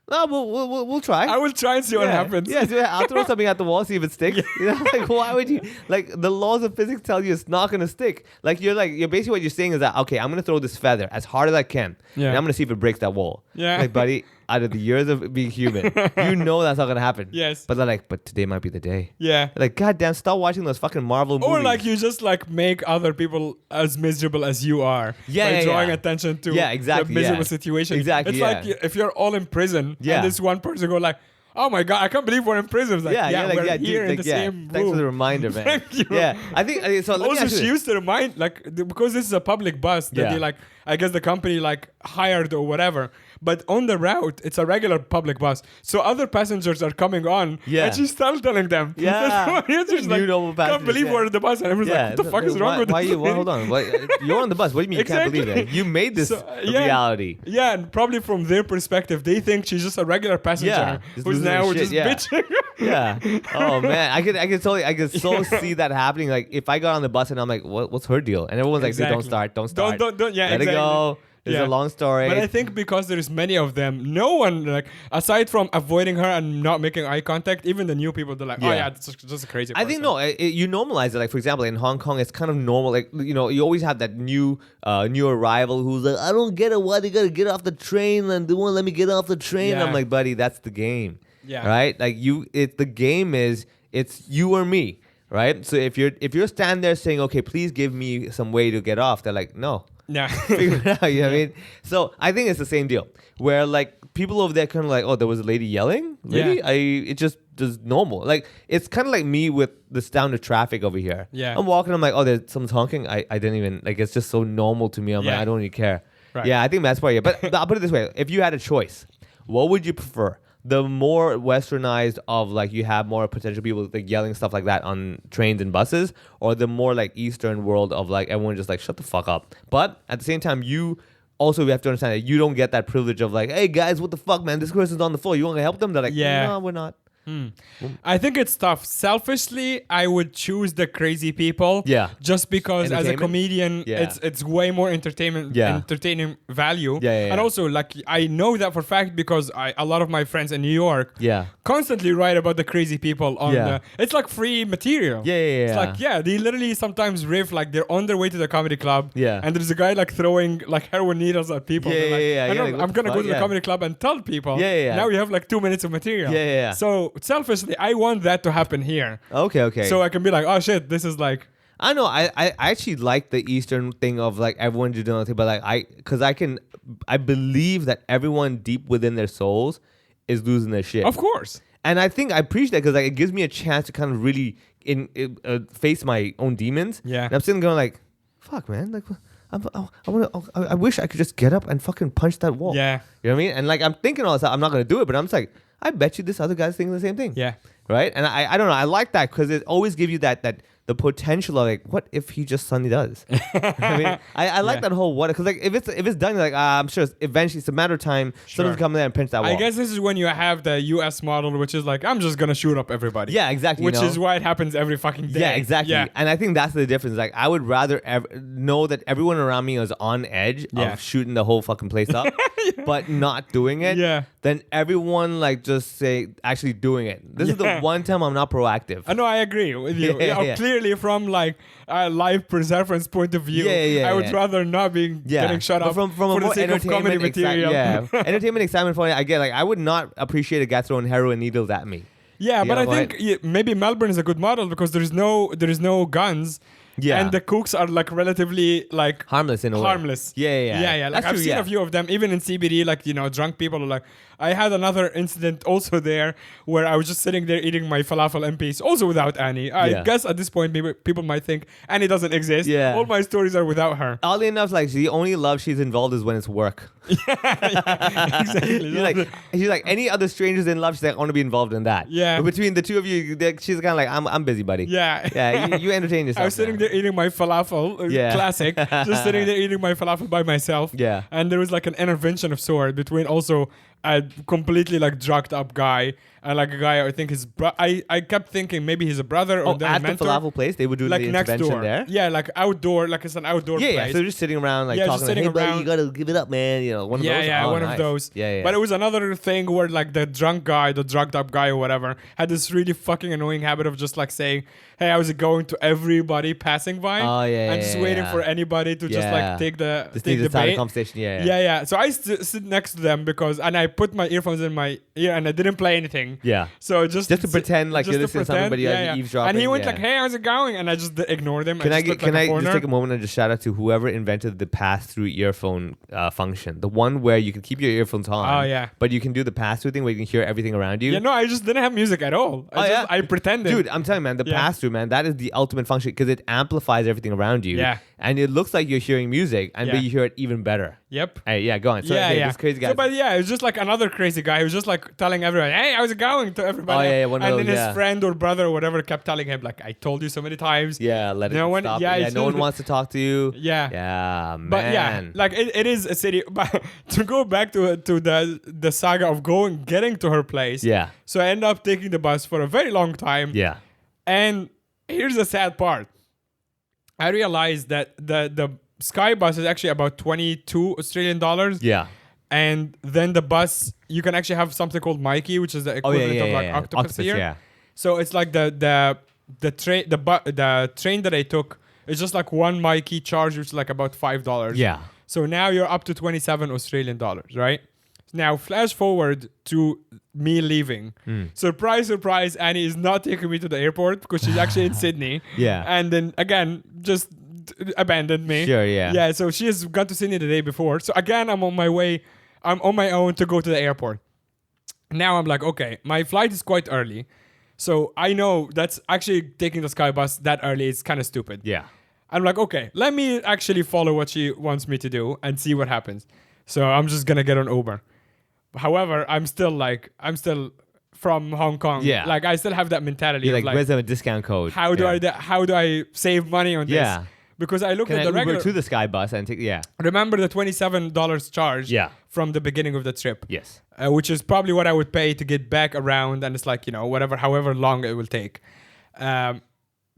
no, we'll try. I will try and see what happens. Yeah, so I'll throw something at the wall, see if it sticks. You know, like why would you? Like the laws of physics tell you it's not gonna stick. You're basically what you're saying is that okay, I'm gonna throw this feather as hard as I can, Yeah. and I'm gonna see if it breaks that wall. Yeah. Like buddy, out of the years of being human, you know that's not gonna happen. Yes. But they're like, but today might be the day. Yeah. Like goddamn, stop watching those fucking Marvel movies. Or like you just like make other people as miserable as you are by drawing attention to exactly, the miserable situation. Exactly, It's yeah. like if you're all in prison Yeah. and this one person go like, oh my god, I can't believe we're in prison. It's like, we're here in the same room. Thanks for the reminder, man. Thank you. Yeah, I think so. Let me Also, ask you she this. used to remind because this is a public bus that Yeah. they I guess the company hired or whatever. But on the route, it's a regular public bus. So other passengers are coming on. Yeah. And she's still telling them. Yeah. She's New normal can't passengers, believe yeah. we're in the bus. And everyone's like, what the fuck is wrong with why this? you? Well, hold on. You're on the bus. What do you mean you can't believe it? You made this reality. Yeah, and probably from their perspective, they think she's just a regular passenger Yeah, just who's losing her now shit, just yeah. bitching. Yeah. Oh man, I could so see that happening. Like if I got on the bus and I'm like, what's her deal? And everyone's like, dude, don't start. Don't. Yeah, Let exactly. it go. It's Yeah. a long story. But I think because there's many of them, no one aside from avoiding her and not making eye contact, even the new people, they're like, oh Yeah. yeah, it's just a crazy. I think person. you normalize it. Like for example, in Hong Kong, it's kind of normal. Like you always have that new arrival who's like, I don't get it. Why they gotta get off the train and they won't let me get off the train? Yeah. I'm like, buddy, that's the game. Yeah. Right. Like the game is it's you or me. Right. So if you're standing there saying, okay, please give me some way to get off, they're like, no. Yeah. Figure it out, you know what I mean? So I think it's the same deal. Where like people over there kind of like, oh, there was a lady yelling? Really? Yeah. It just normal. Like it's kind of like me with the sound of traffic over here. Yeah. I'm walking, I'm like, oh, there's someone's honking. I didn't even like it's just so normal to me. I'm like, Yeah. I don't even care. Right. Yeah, I think that's probably it. But I'll put it this way. If you had a choice, what would you prefer? The more westernized of like you have more potential people like yelling stuff like that on trains and buses, or the more like Eastern world of like everyone just like shut the fuck up. But at the same time, you also have to understand that you don't get that privilege of like, hey guys, what the fuck, man? This person's on the floor. You want to help them? They're like, Yeah. no, we're not. I think it's tough. Selfishly, I would choose the crazy people. Yeah. Just because as a Entertainment? comedian, Yeah. it's way more entertaining value. Yeah. And also, like I know that for a fact because a lot of my friends in New York Yeah. constantly write about the crazy people on Yeah. it's like free material. Yeah. It's like, they literally sometimes riff like they're on their way to the comedy club. Yeah. And there's a guy like throwing like heroin needles at people. Yeah, They're like, yeah. "I know, Like, what I'm the gonna go fuck? to the Yeah. comedy club and tell people. Yeah. Now you have like 2 minutes of material. Yeah. So selfishly, I want that to happen here. Okay. So I can be like, oh shit, this is like, I know. I actually like the Eastern thing of like everyone just doing nothing, but like I believe that everyone deep within their souls is losing their shit. of course. And I think I appreciate that because like it gives me a chance to kind of really face my own demons. Yeah. And I'm sitting going like, fuck, man. Like, I wish I could just get up and fucking punch that wall. Yeah. You know what I mean? And like I'm thinking all this stuff. I'm not gonna do it, but I'm just like, I bet you this other guy's thinking the same thing. Yeah. Right? And I don't know. I like that because it always gives you that the potential of like, what if he just suddenly does? I mean, I like that whole what because like if it's done, you're like I'm sure eventually it's a matter of time. Someone's coming there and pinch that wall. I guess this is when you have the US model, which is like, I'm just gonna shoot up everybody. Yeah, exactly. Which is why it happens every fucking day. Yeah, exactly. Yeah. And I think that's the difference. Like, I would rather know that everyone around me is on edge Yeah. of shooting the whole fucking place up, but not doing it. Yeah. Than everyone like just say actually doing it. This is the Yeah. one time I'm not proactive. I know, I agree with you. Yeah. Clearly, from like a life preservance point of view, I would rather not be getting shut But up from for a the more sake of comedy entertainment material. entertainment excitement point. I get like I would not appreciate a guy throwing heroin needles at me. Yeah, You but know I what? think maybe Melbourne is a good model because there is no guns. Yeah. And the cooks are like relatively like Harmless in a way. harmless. Yeah. Like That's I've true, seen yeah. a few of them, even in CBD. Like drunk people are like. I had another incident also there where I was just sitting there eating my falafel in peace, also without Annie. I Yeah. guess at this point, maybe people might think Annie doesn't exist. Yeah. All my stories are without her. Oddly enough, like the only love she's involved is when it's work. Exactly. she's like any other strangers in love. She's like, I want to be involved in that. Yeah. But between the two of you, she's kind of like, I'm busy, buddy. Yeah. Yeah. You entertain yourself. I was sitting now. there eating my falafel, Yeah. classic. Just sitting there eating my falafel by myself. Yeah. And there was like an intervention of sort between also a completely like drugged up guy and like a guy I think his I kept thinking maybe he's a brother or their at the mentor. falafel place, they would do Like the next intervention door. there. Yeah, like outdoor, like it's an outdoor Yeah, place. so they're just sitting around, like Yeah, talking, just like, sitting hey, buddy, around. you gotta give it up, man. You know, one of those. Yeah, Oh, one nice. of those. Yeah. But it was another thing where like the drunk guy, the drugged up guy or whatever, had this really fucking annoying habit of just like saying, "Hey, how's it going?" to everybody passing by. Oh, yeah, and just yeah, waiting yeah. for anybody to just like Yeah. take the Just take need the to start a bait. conversation. Yeah. Yeah. So I sit next to them and I put my earphones in my ear and I didn't play anything. Yeah. So just to pretend like you're listening to somebody eavesdropping. And he went yeah. like, "Hey, how's it going?" And I just ignored him. Can I just just take a moment and just shout out to whoever invented the pass-through earphone function, the one where you can keep your earphones on. Oh, yeah. But you can do the pass-through thing where you can hear everything around you. Yeah, no, I just didn't have music at all. I pretended. Dude, I'm telling you, man, the Yeah. pass-through, man, that is the ultimate function because it amplifies everything around you. Yeah. And it looks like you're hearing music, but Yeah. you hear it even better. Yep. Hey, yeah, go on. So, yeah. This crazy guy. So, but yeah, it was just like another crazy guy who was just like telling everyone, "Hey, how's it going?" to everybody. Oh, yeah, one of and those, then his yeah. friend or brother or whatever kept telling him, like, "I told you so many times." yeah, let it No one- stop. yeah, Yeah, it's no one just- wants to talk to you. Yeah. Yeah, man. But yeah, like it is a city. But to go back to the saga of getting to her place. Yeah. So I end up taking the bus for a very long time. Yeah. And here's the sad part. I realized that the Sky bus is actually about 22 Australian dollars. Yeah. And then the bus, you can actually have something called Mikey, which is the Oh, yeah, equivalent yeah, of like yeah. octopus here. yeah. So it's like the train that I took is just like one Mikey charge, which is like about $5. Yeah. So now you're up to 27 Australian dollars, right? Now flash forward to me leaving. Surprise, surprise, Annie is not taking me to the airport because she's actually in Sydney. Yeah. And then again, just abandoned me. Sure, yeah. Yeah, so she has got to Sydney the day before. So again, I'm on my way. I'm on my own to go to the airport. Now I'm like, okay, my flight is quite early. So I know that's actually taking the Sky bus that early is kind of stupid. Yeah. I'm like, okay, let me actually follow what she wants me to do and see what happens. So I'm just gonna get on Uber. However, I'm still from Hong Kong. Yeah. Like I still have that mentality You're of like, like, where's the discount code? how do I save money on this? Yeah. Because I looked Can at I the Uber regular. to the Sky bus and take? Yeah. Remember the $27 charge Yeah. from the beginning of the trip. Yes. Which is probably what I would pay to get back around, and it's like, however long it will take.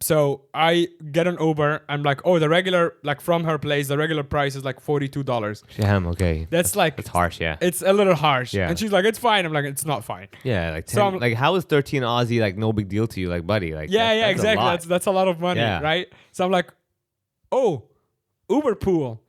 So I get an Uber. I'm like, oh, the regular, like from her place, the regular price is like $42. Damn. Okay. That's like, It's harsh. Yeah. it's a little harsh. Yeah. And she's like, it's fine. I'm like, it's not fine. Yeah. Like 10, So I'm- like how is 13 Aussie like no big deal to you, like buddy? Like Yeah, that's exactly. A lot. That's a lot of money, Yeah. right? So I'm like, oh, Uber Pool.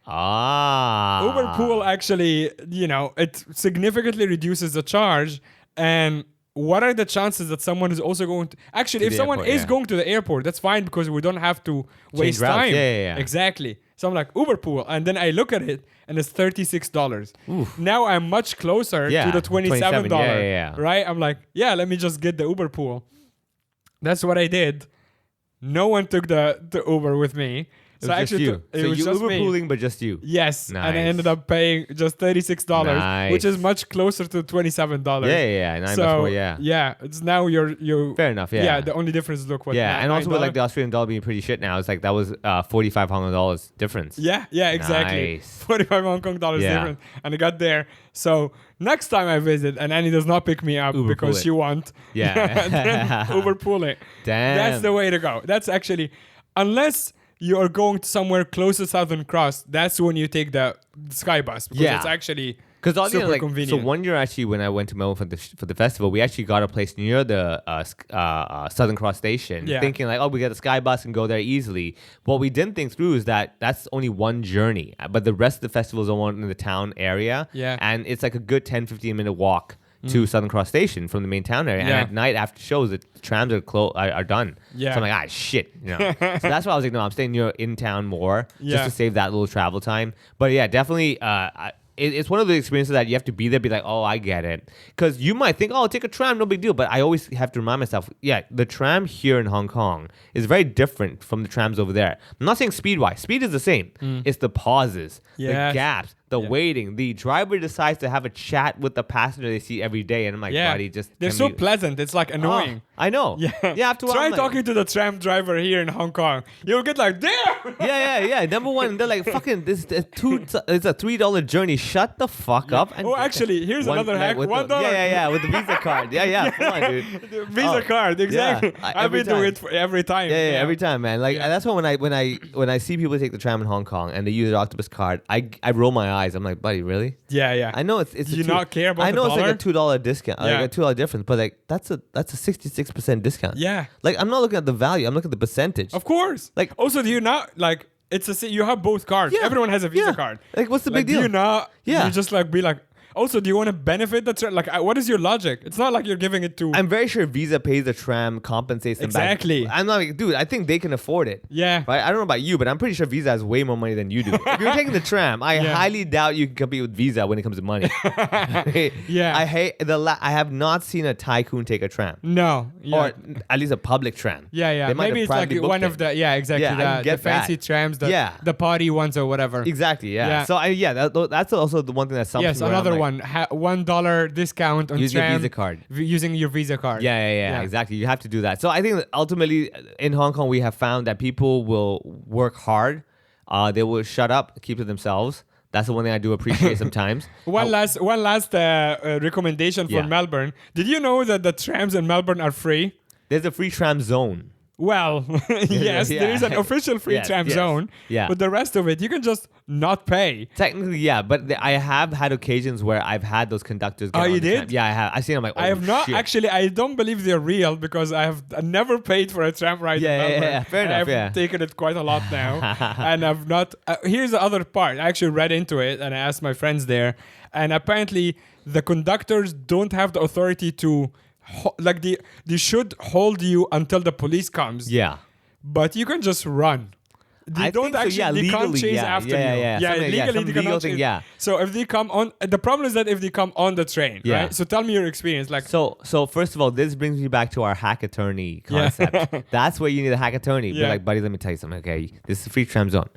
Uber Pool actually, it significantly reduces the charge. And what are the chances that someone is also going to actually, if the someone airport, is yeah. going to the airport, that's fine because we don't have to waste routes. time. Yeah. Exactly. So I'm like, Uber Pool. And then I look at it and it's $36. Now I'm much closer Yeah, to the $27. yeah. Right? I'm like, yeah, let me just get the Uber Pool. That's what I did. No one took the Uber with me. It was just you. It So was you just Uber me. pooling, but just you. Yes, and I Nice. ended up paying just $36, which is Nice. much closer to $27. Yeah. Much So more. Yeah. it's now you. Fair enough. Yeah. Yeah, the only difference is look what. Yeah, and also with like $9. the Australian dollar being pretty shit now, it's like that was $4,500 difference. Yeah, exactly. Nice. 45 Hong Kong dollars Yeah. difference, and I got there. So next time I visit, and Annie does not pick me up Uber because pool it. she won't. Yeah. then Uber pool it. Damn. That's the way to go. That's actually, unless you are going to somewhere close to Southern Cross, that's when you take the Sky bus because Yeah. it's actually Because super convenient. so one year actually when I went to Melbourne for the festival, we actually got a place near the Southern Cross station, Yeah. thinking like, oh, we get the Sky bus and go there easily. What we didn't think through is that that's only one journey, but the rest of the festival is all in the town area, Yeah. and it's like a good 10-15 minute walk to Southern Cross Station from the main town area. Yeah. And at night after shows, the trams are done. Yeah. So I'm like, shit. So that's why I was like, no, I'm staying near in town more Yeah. just to save that little travel time. But yeah, definitely. It's one of the experiences that you have to be there, be like, oh, I get it. Because you might think, oh, take a tram, no big deal. But I always have to remind myself, yeah, the tram here in Hong Kong is very different from the trams over there. I'm not saying speed-wise. Speed is the same. It's the pauses, Yes. the gaps, the waiting. The driver decides to have a chat with the passenger they see every day, and I'm like, buddy, just they're so pleasant. It's like annoying. I know. Yeah. After a while, Try I'm like, talking to the tram driver here in Hong Kong. You'll get like, damn. yeah. Number one, they're like, fucking, it's a $3 journey. Shut the fuck up. And Actually, here's another hack. $1. With the Visa card. Yeah, come on, dude. Visa card, exactly. I've been doing it every time. Yeah, every time, man. Like that's why when I see people take the tram in Hong Kong and they use their octopus card, I roll my eyes. I'm like, buddy, really? Yeah. I know it's. Do you not care about? I know the it's like a $2 discount, like a $2 difference, but like that's a 66% discount. Yeah. Like I'm not looking at the value. I'm looking at the percentage. Of course. Like also, do you not like? You have both cards. Yeah. Everyone has a Visa card. Like what's the big Do deal? you not? Yeah. You just like be like. Also, do you want to benefit the tram? Like, what is your logic? It's not like you're giving it to. I'm very sure Visa pays the tram, compensates them Exactly. back. I'm not like, dude, I think they can afford it. Yeah. Right? I don't know about you, but I'm pretty sure Visa has way more money than you do. If you're taking the tram, I highly doubt you can compete with Visa when it comes to money. Yeah. I hate I have not seen a tycoon take a tram. No. Yeah. Or at least a public tram. Yeah. They might Maybe have it's like privately one booked of the exactly Yeah, I the fancy that. trams, the party ones or whatever. Exactly, yeah. Yeah. So that's also the one thing that sums Yes, me where I'm another like, one. $1 discount on Use your tram Visa card. Using your Visa card. Yeah, exactly. You have to do that. So I think that ultimately in Hong Kong we have found that people will work hard. They will shut up, keep to themselves. That's the one thing I do appreciate sometimes. One last recommendation for Melbourne. Did you know that the trams in Melbourne are free? There's a free tram zone. Well, yes, there is an official free tram zone. Yeah. But the rest of it, you can just not pay. Technically, yeah, but I have had occasions where I've had those conductors get Oh, on you the did? tram. Yeah, I have. I've seen them like, I have not shit. actually. I don't believe they're real because I never paid for a tram ride. in Melbourne. Yeah. Fair enough. I've taken it quite a lot now, and I've not. Here's the other part. I actually read into it and I asked my friends there, and apparently the conductors don't have the authority to, they should hold you until the police comes. Yeah. But you can just run. They don't think so, actually. They can't legally, chase yeah, after yeah, you. Something- Legally some they legal cannot thing, chase. yeah. So if they come on, the problem is that if they come on the train, Yeah. right? So tell me your experience. Like, So first of all, this brings me back to our hack attorney concept. That's where you need a hack attorney. Be Yeah. like, buddy, let me tell you something. Okay, this is a free tram zone.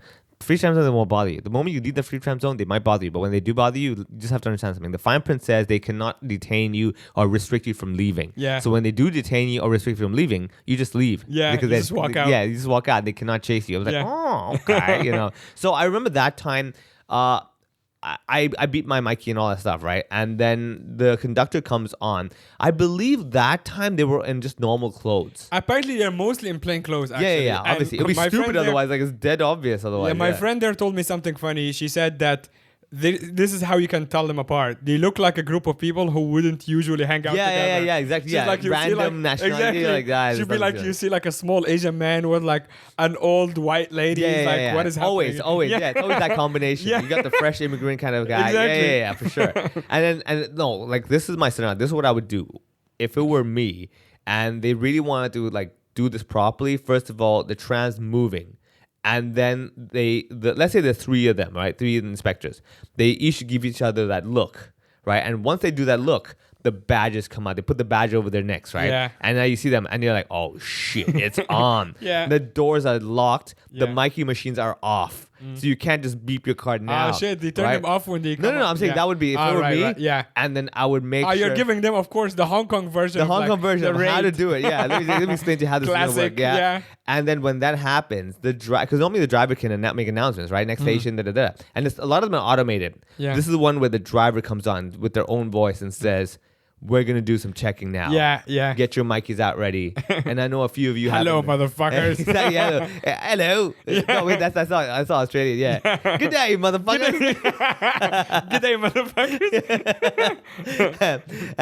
Free tram zone won't bother you. The moment you leave the free tram zone, they might bother you. But when they do bother you, you just have to understand something. The fine print says they cannot detain you or restrict you from leaving. Yeah. So when they do detain you or restrict you from leaving, you just leave. Yeah, Because you just walk out. Yeah, you just walk out. They cannot chase you. I was like, Yeah. oh, okay, So I remember that time. I beat my Mikey and all that stuff, right? And then the conductor comes on. I believe that time they were in just normal clothes. apparently they're mostly in plain clothes. Actually. Yeah. And Obviously, it'd be my stupid friend there- otherwise. Like it's dead obvious otherwise. Yeah, my friend there told me something funny. She said that this is how you can tell them apart. They look like a group of people who wouldn't usually hang out together. Yeah, exactly. She's Yeah, like, you see, random nationality, like that. She'd be like, you see like a small Asian man with like an old white lady. Yeah. What is happening? Always. Yeah, it's always that combination. Yeah. You got the fresh immigrant kind of guy. Exactly. Yeah, for sure. and no, like this is my scenario. This is what I would do if it were me and they really wanted to like do this properly. First of all, the tram's moving. And then let's say there are three of them, right? Three inspectors. They each give each other that look, right? And once they do that look, the badges come out. They put the badge over their necks, right? Yeah. And now you see them and you're like, oh shit, it's on. Yeah. The doors are locked. The Yeah. Mikey machines are off. So you can't just beep your card now. Shit, they turn right? them off when they come No, I'm saying that would be if it were me. Right. Yeah. And then I would make sure. You're giving them, of course, the Hong Kong version. the of, Hong like, Kong version the of how to rate. do it. Yeah, let me explain to you how this is gonna Classic, work. Yeah. yeah. And then when that happens, because normally the driver can make announcements, right? Next station, and a lot of them are automated. Yeah. This is the one where the driver comes on with their own voice and says, "We're gonna do some checking now. Yeah. Get your Mikeys out ready." And I know a few of you Hello, haven't- motherfuckers. Exactly, hello. No, wait, that's Australian. Yeah. Good day, motherfuckers. Good day, motherfuckers.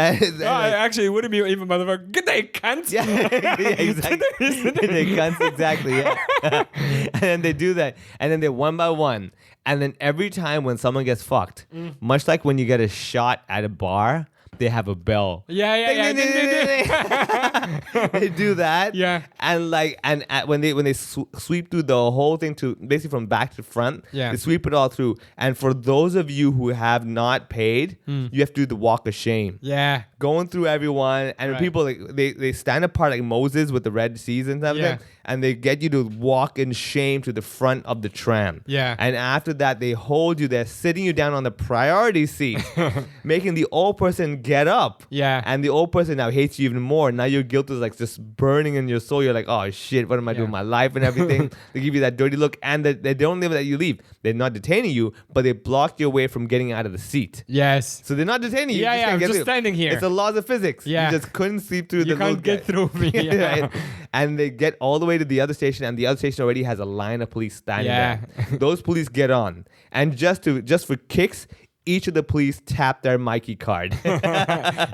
Actually, it wouldn't be even motherfucker. Good day, cunt. Yeah, exactly. They cunts, exactly. Yeah. And then they do that, and then they one by one, and then every time when someone gets fucked, much like when you get a shot at a bar, they have a bell. Yeah. Ding, ding, ding, ding, They do that. Yeah. And like, when they sweep through the whole thing to basically from back to front, Yeah. they sweep it all through. And for those of you who have not paid, you have to do the walk of shame. Yeah. Going through everyone, and Right. people like they stand apart like Moses with the Red Seas and everything, and they get you to walk in shame to the front of the tram. Yeah. And after that, they hold you there, sitting you down on the priority seat, making the old person get up. Yeah. And the old person now hates you even more. Now your guilt is like just burning in your soul. You're like, oh shit, what am I doing with my life and everything? They give you that dirty look, and they don't even let you leave. They're not detaining you, but they block your way from getting out of the seat. Yes. So they're not detaining you. Yeah, you yeah, can't I'm get just through. standing here. It's the laws of physics. Yeah. You just couldn't sleep through You the can't get through me. Yeah. Right? And they get all the way to the other station, and the other station already has a line of police standing Yeah. there. Those police get on, and just for kicks, each of the police tap their Mikey card.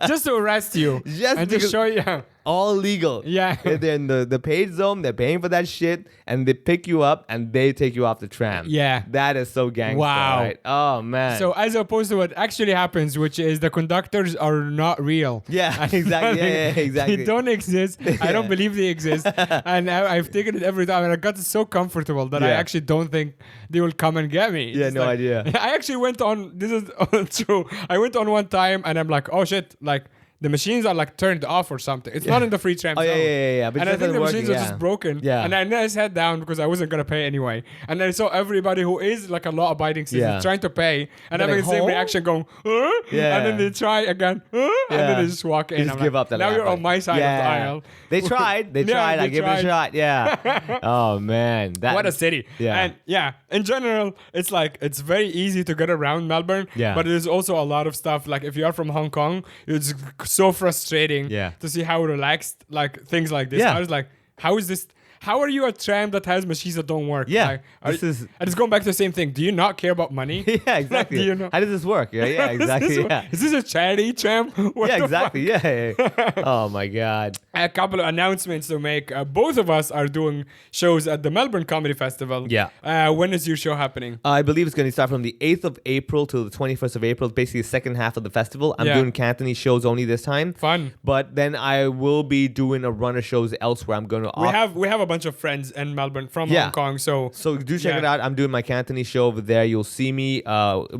Just to arrest you. Just and to because- show you. All legal. Yeah. They're in the paid zone. They're paying for that shit, and they pick you up and they take you off the tram. Yeah. That is so gangster. Wow. Right? Oh man. So as opposed to what actually happens, which is the conductors are not real. Yeah, exactly. Yeah, exactly. They don't exist. I don't believe they exist. And I've taken it every time, and I got so comfortable that I Yeah. actually don't think they will come and get me. Yeah, It's no idea. I actually went on. This is true. I went on one time, and I'm like, oh shit, like. The machines are like turned off or something. It's not in the free tram Oh, zone. yeah. But And it I think the doesn't machines work, are just broken. Yeah. And then I sat down because I wasn't gonna pay anyway. And I saw everybody who is like a law-abiding citizen Yeah. trying to pay, and They're having like, the same "Huh?" reaction, going, huh? Yeah. And then they try again, huh? And then they just walk in. They just I'm give like, up. They're now like, you're on my side of the aisle. They tried. They Yeah, tried. I they gave it a tried. shot. Yeah. Oh man. What a city. Yeah. And yeah, in general, it's like, it's very easy to get around Melbourne. Yeah. But there's also a lot of stuff. Like if you are from Hong Kong, it's so frustrating Yeah. to see how relaxed, like things like this. Yeah. I was like, how is this? How are you a tram that has machines that don't work? Yeah, Like, this is- and it's going back to the same thing. Do you not care about money? Yeah, exactly. Do you know? How does this work? Yeah, exactly. Yeah. Is this a charity tram? What Yeah, the exactly. Yeah. Oh my God. A couple of announcements to make. Both of us are doing shows at the Melbourne Comedy Festival. Yeah. When is your show happening? I believe it's going to start from the 8th of April till the 21st of April, basically the second half of the festival. I'm Yeah. doing Cantonese shows only this time. Fun. But then I will be doing a run of shows elsewhere. I'm going to We have a bunch of friends in Melbourne from Yeah. Hong Kong, so do check Yeah. it out. I'm doing my Cantonese show over there. You'll see me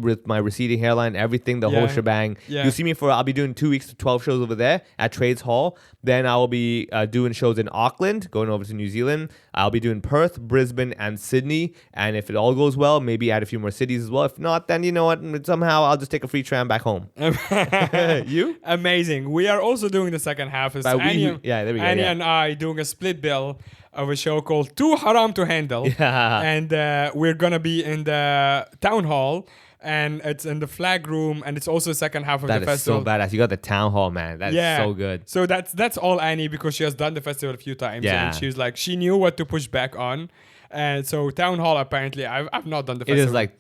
with my receding hairline, everything, the whole Yeah. shebang. Yeah. You'll see me I'll be doing 2 weeks to 12 shows over there at Trades Hall. Then I will be doing shows in Auckland, going over to New Zealand. I'll be doing Perth, Brisbane, and Sydney. And if it all goes well, maybe add a few more cities as well. If not, then you know what? Somehow I'll just take a free tram back home. You? amazing. We are also doing the second half. It's But we- Annie, yeah, there we go, Annie yeah. and I doing a split bill of a show called Too Haram to Handle. Yeah. And we're gonna be in the town hall, and it's in the flag room, and it's also the second half of That the is festival. so badass. You got the town hall, man. That's so good. So that's all Annie, because she has done the festival a few times. Yeah. And she was like, she knew what to push back on. And so town hall, apparently, I've not done the It festival. is like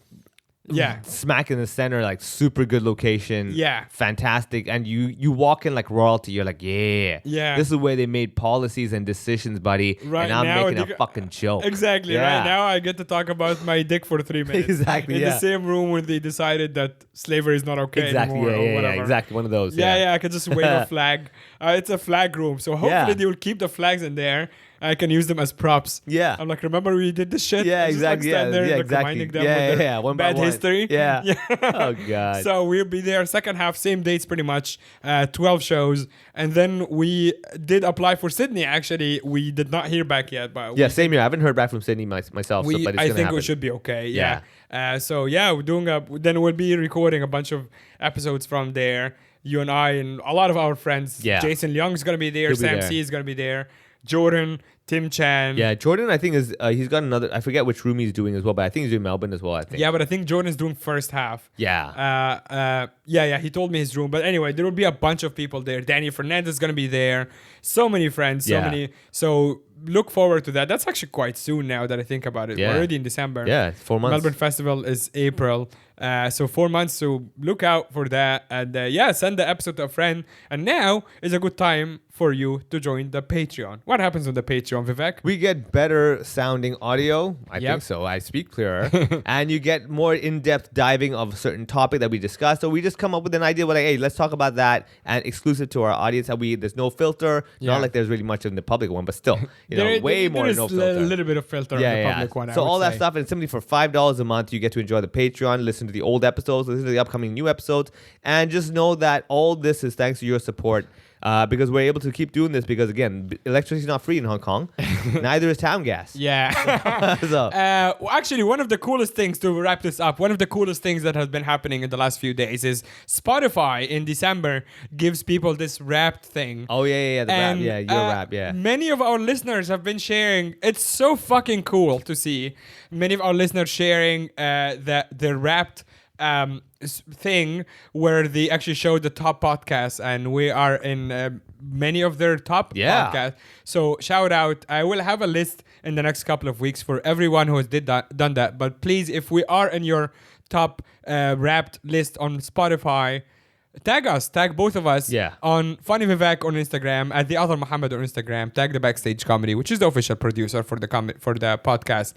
Yeah. smack in the center, like super good location. Yeah. Fantastic. And you walk in like royalty. You're like, yeah. Yeah. This is where they made policies and decisions, buddy. Right and I'm now, making you- a fucking joke. Exactly. Yeah. Right now, I get to talk about my dick for 3 minutes. Exactly, In yeah. the same room where they decided that slavery is not okay Exactly. anymore, Yeah, or yeah, whatever. yeah. Exactly. One of those. Yeah, I can just wave a flag. It's a flag room, so hopefully Yeah. they will keep the flags in there. I can use them as props. Yeah. I'm like, remember we did this shit? Yeah, I just, exactly. Like, stand there, yeah, like, exactly. reminding them Yeah, of their yeah, one by bad one. history. Yeah. Oh god. So we'll be there second half, same dates pretty much, 12 shows. And then we did apply for Sydney, actually. We did not hear back yet, but yeah, same here. I haven't heard back from Sydney myself, so, but it's I gonna think happen. we should be okay. Yeah. So yeah, we're doing then we'll be recording a bunch of episodes from there. You and I and a lot of our friends. Yeah. Jason Young's gonna be there. He'll be Sam there. C is gonna be there. Jordan, Tim Chan. Yeah, Jordan, I think is he's got another. I forget which room he's doing as well, but I think he's doing Melbourne as well. I think. Yeah, but I think Jordan's doing first half. Yeah. Yeah. He told me his room. But anyway, there will be a bunch of people there. Danny Fernandez is gonna be there. So many friends. So Yeah. many. So look forward to that. That's actually quite soon now that I think about it. Yeah. We're already in December. Yeah, 4 months. Melbourne Festival is April. So 4 months. So look out for that. And send the episode to a friend. And now is a good time for you to join the Patreon. What happens on the Patreon, Vivek? We get better sounding audio. I Yep. think so. I speak clearer. And you get more in-depth diving of a certain topic that we discussed. So we just come up with an idea. We're like, hey, let's talk about that. And exclusive to our audience. There's no filter. Yeah. Not like there's really much in the public one, but still, There more is no a filter. little bit of filter on the public one. So I would all that say. stuff, and simply for $5 a month, you get to enjoy the Patreon, listen to the old episodes, listen to the upcoming new episodes, and just know that all this is thanks to your support. Because we're able to keep doing this because, again, electricity is not free in Hong Kong. Neither is Towngas. Yeah. So, Actually, one of the coolest things, to wrap this up, one of the coolest things that has been happening in the last few days is Spotify in December gives people this Wrapped thing. oh, yeah, the rap. Yeah, your rap, yeah. Many of our listeners have been sharing. It's so fucking cool to see many of our listeners sharing the Wrapped thing where they actually show the top podcasts, and we are in many of their top podcasts. So shout out. I will have a list in the next couple of weeks for everyone who has done that. But please, if we are in your top Wrapped list on Spotify, tag both of us on Funny Vivek on Instagram, at the other Mohammed on Instagram, tag the Backstage Comedy, which is the official producer for the podcast.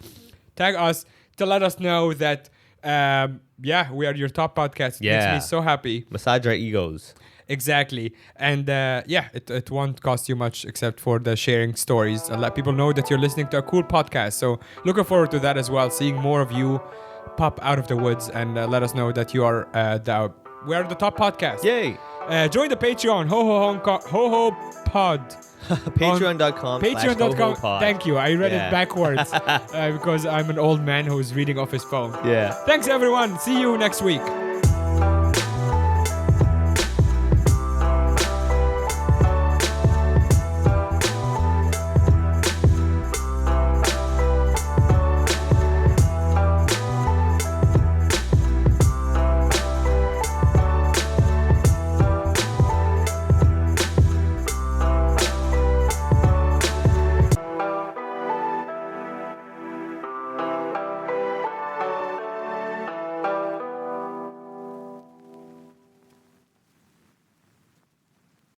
Tag us to let us know that we are your top podcast. It makes me so happy. Massage our egos. Exactly. And it won't cost you much except for the sharing stories and let people know that you're listening to a cool podcast. So looking forward to that as well, seeing more of you pop out of the woods and let us know that you are we are the top podcast. Yay. Join the Patreon. Ho ho pod. Patreon.com. Patreon.com. Thank you. I read it backwards because I'm an old man who's reading off his phone. Yeah. Thanks, everyone. See you next week.